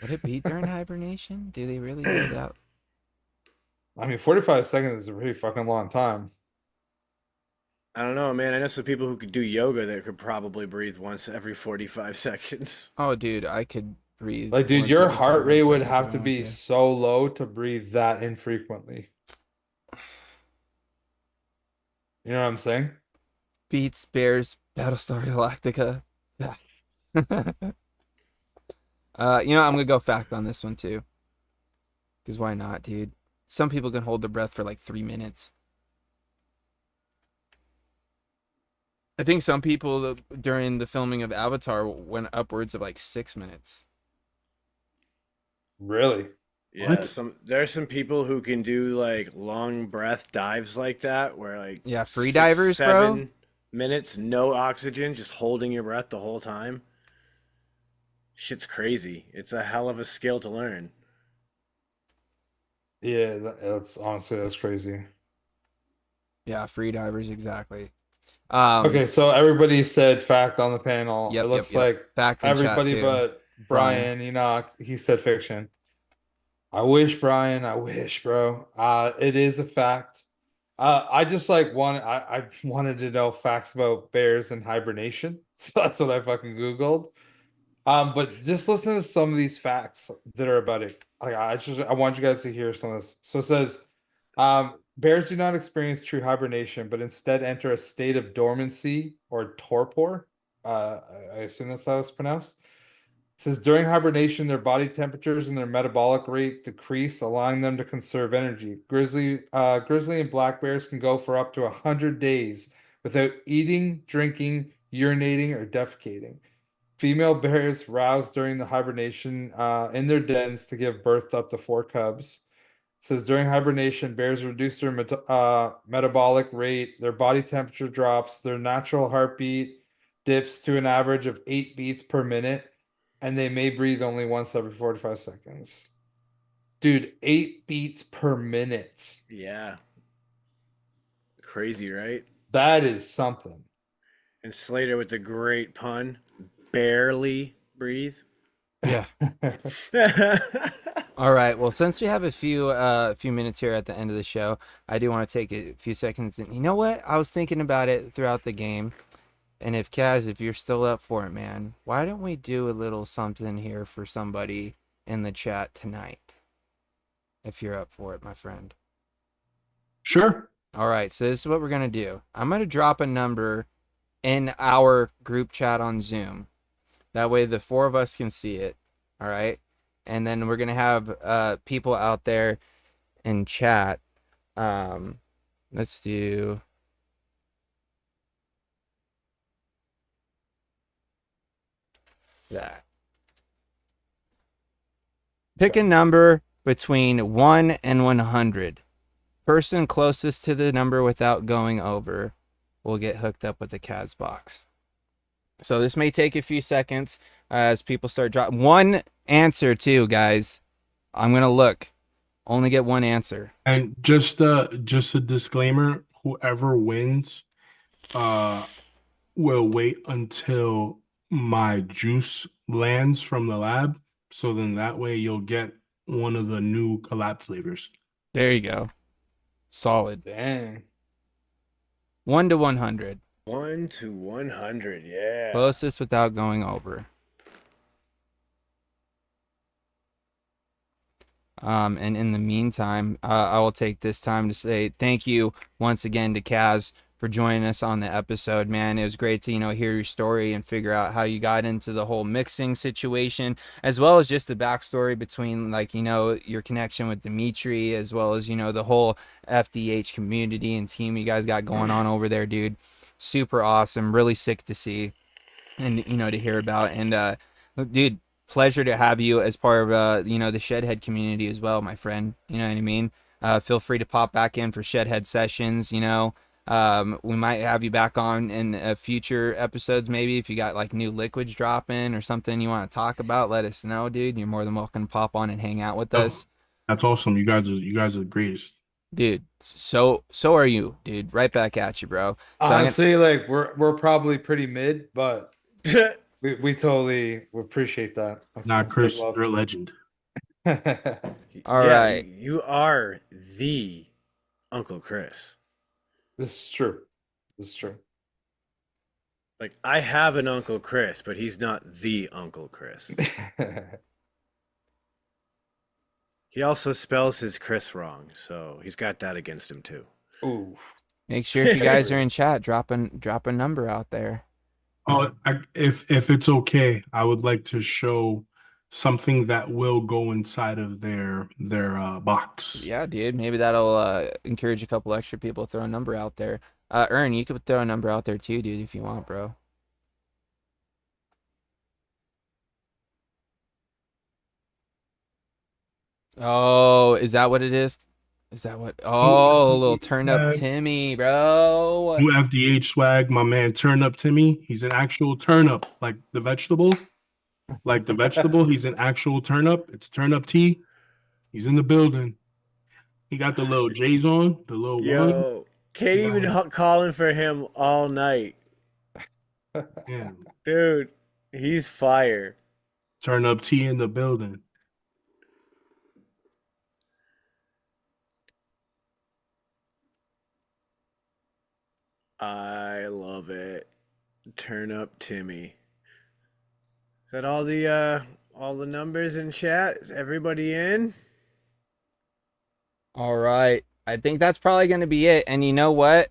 Would it be during hibernation? Do they really do that? I mean, 45 seconds is a pretty fucking long time. I don't know, man. I know some people who could do yoga that could probably breathe once every 45 seconds. Oh, dude, I could breathe. Like, dude, once your every heart 45 rate would seconds if have I to want be so low to breathe that infrequently. You know what I'm saying? Beats, Bears, Battlestar Galactica. Yeah. I'm gonna go fact on this one too. Because why not, dude? Some people can hold their breath for like 3 minutes. I think some people during the filming of Avatar went upwards of like 6 minutes. Really? Yeah, What? there's some people who can do like long breath dives like that, where like Yeah, free 6, divers, bro. 7 minutes, no oxygen, just holding your breath the whole time. Shit's crazy. It's a hell of a skill to learn. Yeah, that's honestly, that's crazy. Yeah, free divers, exactly. Okay, so everybody said fact on the panel. Yep, It looks yep. like Fact in chat everybody too. but Brian Enoch, he said fiction. I wish, Brian, I wish, bro. It is a fact. I just like I wanted to know facts about bears and hibernation, so that's what I fucking Googled. But just listen to some of these facts that are about it. Like I want you guys to hear some of this. So it says, bears do not experience true hibernation, but instead enter a state of dormancy or torpor. I assume that's how it's pronounced. It says during hibernation, their body temperatures and their metabolic rate decrease, allowing them to conserve energy. Grizzly and black bears can go for up to 100 days without eating, drinking, urinating, or defecating. Female bears rouse during the hibernation in their dens to give birth to up to 4 cubs. It says during hibernation, bears reduce their metabolic rate, their body temperature drops, their natural heartbeat dips to an average of 8 beats per minute, and they may breathe only once every 45 seconds. Dude, 8 beats per minute. Yeah. Crazy, right? That is something. And Slater with the great pun, barely breathe. Yeah. All right. Well, since we have a few minutes here at the end of the show, I do want to take a few seconds. And you know what? I was thinking about it throughout the game. And if Kazz, if you're still up for it, man, why don't we do a little something here for somebody in the chat tonight? If you're up for it, my friend. Sure. All right. So this is what we're going to do. I'm going to drop a number in our group chat on Zoom. That way the 4 of us can see it. All right. And then we're going to have people out there in chat. Let's do that. Pick a number between 1 and 100. Person closest to the number without going over will get hooked up with the Kazz box. So this may take a few seconds as people start dropping. One answer too, guys. I'm going to look. Only get one answer. And just a disclaimer, whoever wins will wait until my juice lands from the lab. So then that way you'll get one of the new collab flavors. There you go. Solid. Dang. 1 to 100. 1 to 100, yeah. Closest without going over. And in the meantime, I will take this time to say thank you once again to Kazz for joining us on the episode, man. It was great to, hear your story and figure out how you got into the whole mixing situation, as well as just the backstory between, your connection with Dimitri, as well as, the whole F.D.H community and team you guys got going on over there, dude. Super awesome. Really sick to see and, to hear about. And, dude, pleasure to have you as part of, the Shedhead community as well, my friend. You know what I mean? Feel free to pop back in for Shedhead sessions, we might have you back on in future episodes, maybe if you got new liquids dropping or something you want to talk about. Let us know, dude. You're more than welcome to pop on and hang out with us. That's awesome. You guys are the greatest. Dude, so are you, dude. Right back at you, bro. So I'm gonna Honestly, like we're probably pretty mid, but we totally appreciate that. Nah, That's big Chris, love. you're a legend. all Yeah, right. you are the Uncle Chris. This is true. This is true. Like, I have an Uncle Chris, but he's not the Uncle Chris. He also spells his Chris wrong, so he's got that against him too. Ooh. Make sure if you guys are in chat, drop a number out there. Oh, if it's okay, I would like to show something that will go inside of their box. Yeah, dude. Maybe that'll encourage a couple extra people to throw a number out there. Ern, you could throw a number out there too, dude, if you want, bro. Oh, is that what it is? Is that what? Oh, a little turn up Timmy, bro. New F.D.H swag, my man Turn Up Timmy. He's an actual turnip, like the vegetable. Like the vegetable, he's an actual turnip. It's Turn Up T. He's in the building. He got the little J's on, the little one. Yo, can't even calling for him all night. Yeah. Dude, he's fire. Turn Up T in the building. I love it. Turn up Timmy. Is that all the numbers in chat? Is everybody in? All right. I think that's probably going to be it. And you know what?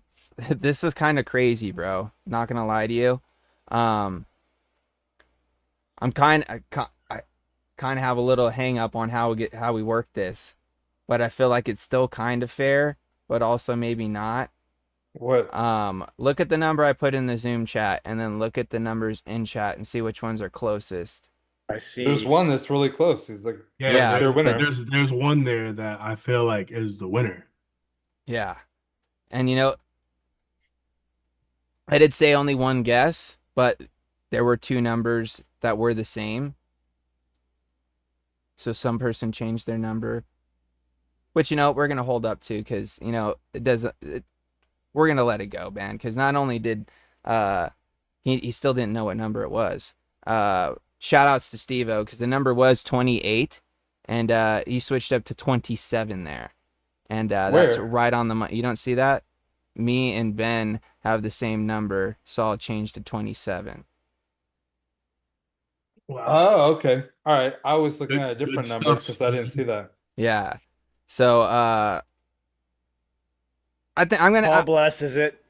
This is kind of crazy, bro. Not going to lie to you. I kind of have a little hang up on how we work this. But I feel like it's still kind of fair, but also maybe not. What? Look at the number I put in the Zoom chat and then look at the numbers in chat and see which ones are closest. I see. There's one that's really close. He's like, Yeah, they're winner. There's one there that I feel like is the winner. Yeah. And you know, I did say only one guess, but there were two numbers that were the same. So some person changed their number, which, you know, we're going to hold up to because, you know, we're going to let it go, man. Because not only did he still didn't know what number it was. Shout outs to Steve-O because the number was 28 and he switched up to 27 there. And that's right on the money. You don't see that? Me and Ben have the same number, so I'll change to 27. Wow. Oh, okay. All right. I was looking at a Good different number stuff, because I didn't see that. Yeah. So I think I'm gonna. Paul blesses it.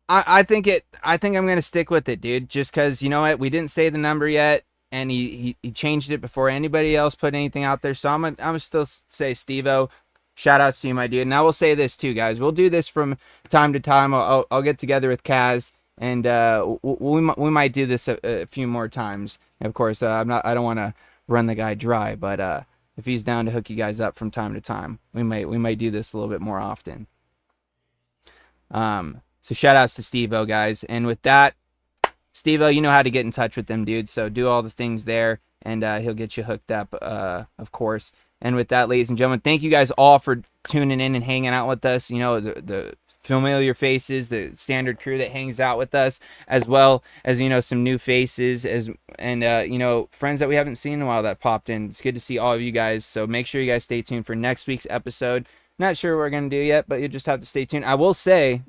I think I'm gonna stick with it, dude. Just because you know what, we didn't say the number yet, and he changed it before anybody else put anything out there. So I'm gonna still say Steve-O. Shout outs to you, my dude. And I will say this too, guys. We'll do this from time to time. I'll get together with Kazz, and we might do this a few more times. And of course, I don't want to run the guy dry, but if he's down to hook you guys up from time to time, we might do this a little bit more often. So shout outs to Steve-O, guys. And with that, Steve-O, you know how to get in touch with them, dude. So do all the things there, and he'll get you hooked up, of course. And with that, ladies and gentlemen, thank you guys all for tuning in and hanging out with us. You know, the familiar faces, the standard crew that hangs out with us, as well as, you know, some new faces and you know, friends that we haven't seen in a while that popped in. It's good to see all of you guys. So make sure you guys stay tuned for next week's episode. Not sure what we're going to do yet, but you just have to stay tuned. I will say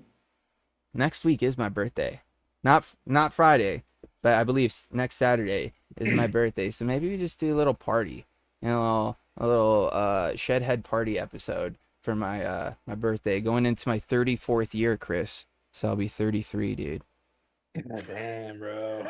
next week is my birthday. Not Friday, but I believe next Saturday is my birthday. So maybe we just do a little party, you know, a little Shedhead party episode for my my birthday, going into my 34th year, Chris. So I'll be 33, dude. God damn, bro.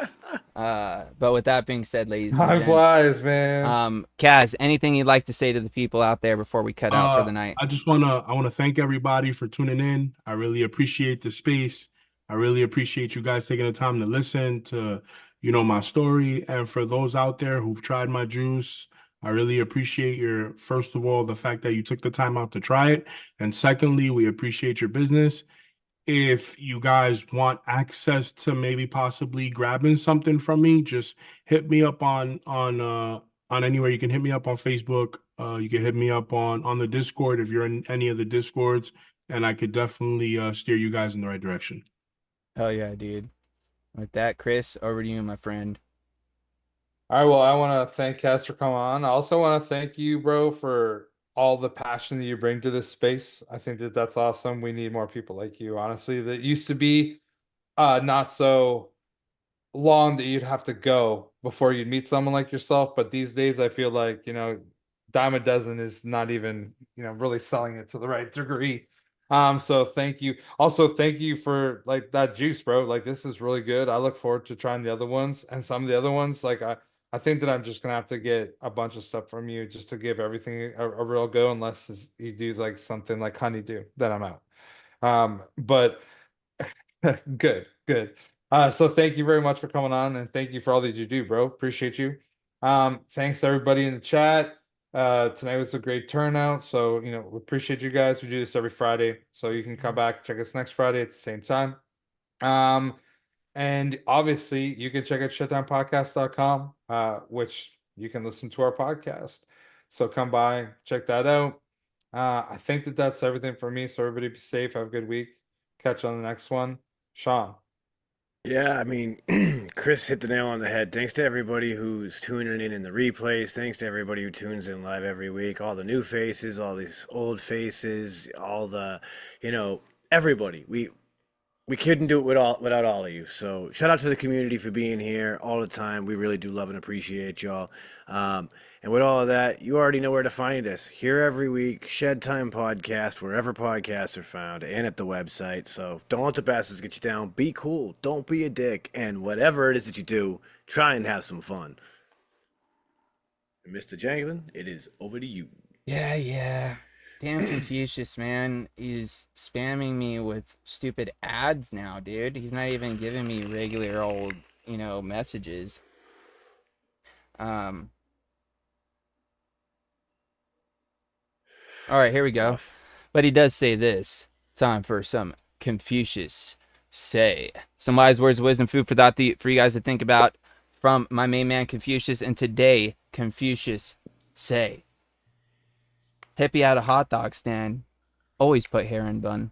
But with that being said, ladies and Time gents, flies, man. Kazz, anything you'd like to say to the people out there before we cut out for the night? I wanna thank everybody for tuning in. I really appreciate the space. I really appreciate you guys taking the time to listen to, you know, my story. And for those out there who've tried my juice, I really appreciate first of all, the fact that you took the time out to try it. And secondly, we appreciate your business. If you guys want access to maybe possibly grabbing something from me, just hit me up on anywhere. You can hit me up on Facebook, You can hit me up on the Discord if you're in any of the Discords, and I could definitely steer you guys in the right direction. Hell yeah, dude. With that, Chris, over to you, my friend. All right, well, I want to thank Kazz for coming on. I also want to thank you, bro, for all the passion that you bring to this space. I think that that's awesome. We need more people like you, honestly. That used to be not so long that you'd have to go before you'd meet someone like yourself. But these days, I feel like, dime a dozen is not even, really selling it to the right degree. So thank you. Also, thank you for like that juice, bro. Like this is really good. I look forward to trying the other ones, and some of the other ones. Like I think that I'm just gonna have to get a bunch of stuff from you just to give everything a real go, unless you do like something like Honeydew, then I'm out. But good, good. So thank you very much for coming on, and thank you for all that you do, bro. Appreciate you. Thanks to everybody in the chat. Tonight was a great turnout, so we appreciate you guys. We do this every Friday, so you can come back, check us next Friday at the same time. And obviously you can check out shutdownpodcast.com, which you can listen to our podcast. So come by, check that out. I think that that's everything for me. So everybody be safe, have a good week. Catch you on the next one. Sean. Yeah, I mean, Chris hit the nail on the head. Thanks to everybody who's tuning in the replays. Thanks to everybody who tunes in live every week. All the new faces, all these old faces, all the, everybody. We couldn't do it without all of you. So shout out to the community for being here all the time. We really do love and appreciate y'all. And with all of that, you already know where to find us. Here every week, Shed Time Podcast, wherever podcasts are found, and at the website. So don't let the bastards get you down. Be cool. Don't be a dick. And whatever it is that you do, try and have some fun. And Mr. Janklin, it is over to you. Yeah. Damn Confucius, man. He's spamming me with stupid ads now, dude. He's not even giving me regular old, messages. All right, here we go. But he does say this. Time for some Confucius say. Some wise words of wisdom, food for thought for you guys to think about from my main man Confucius. And today, Confucius say. Hippie at a hot dog stand. Always put hair in bun.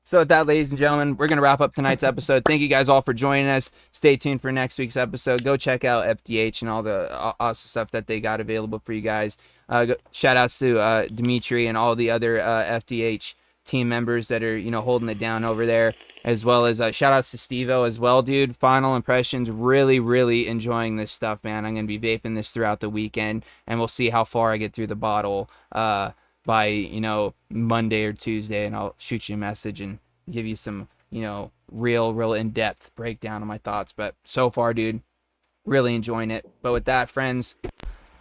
So with that, ladies and gentlemen, we're going to wrap up tonight's episode. Thank you guys all for joining us. Stay tuned for next week's episode. Go check out F.D.H. and all the awesome stuff that they got available for you guys. Shout outs to Dimitri and all the other F.D.H. team members that are, holding it down over there. As well as shout outs to Steve-O as well, dude. Final impressions, really, really enjoying this stuff, man. I'm going to be vaping this throughout the weekend, and we'll see how far I get through the bottle by, Monday or Tuesday, and I'll shoot you a message and give you some, real in-depth breakdown of my thoughts. But so far, dude, really enjoying it. But with that, friends,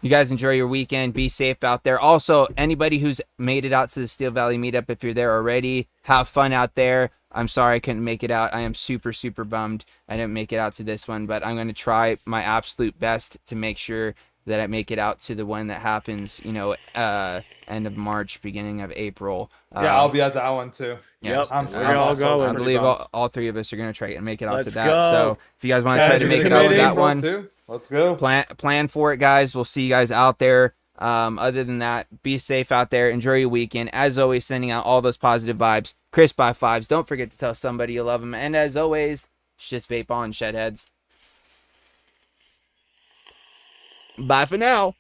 you guys enjoy your weekend. Be safe out there. Also, anybody who's made it out to the Steel Valley meetup, if you're there already, have fun out there. I'm sorry I couldn't make it out. I am super, super bummed I didn't make it out to this one, but I'm going to try my absolute best to make sure that I make it out to the one that happens, end of March, beginning of April. Yeah, I'll be at that one too. Yeah, Yep, we're all going. I believe all three of us are going to try and make it out Let's to that. go. So if you guys want to try to make it out to that one, too. Let's go. Plan for it, guys. We'll see you guys out there. Other than that, be safe out there. Enjoy your weekend. As always, sending out all those positive vibes. Chris by fives. Don't forget to tell somebody you love them. And as always, it's just vape on, Shedheads. Bye for now.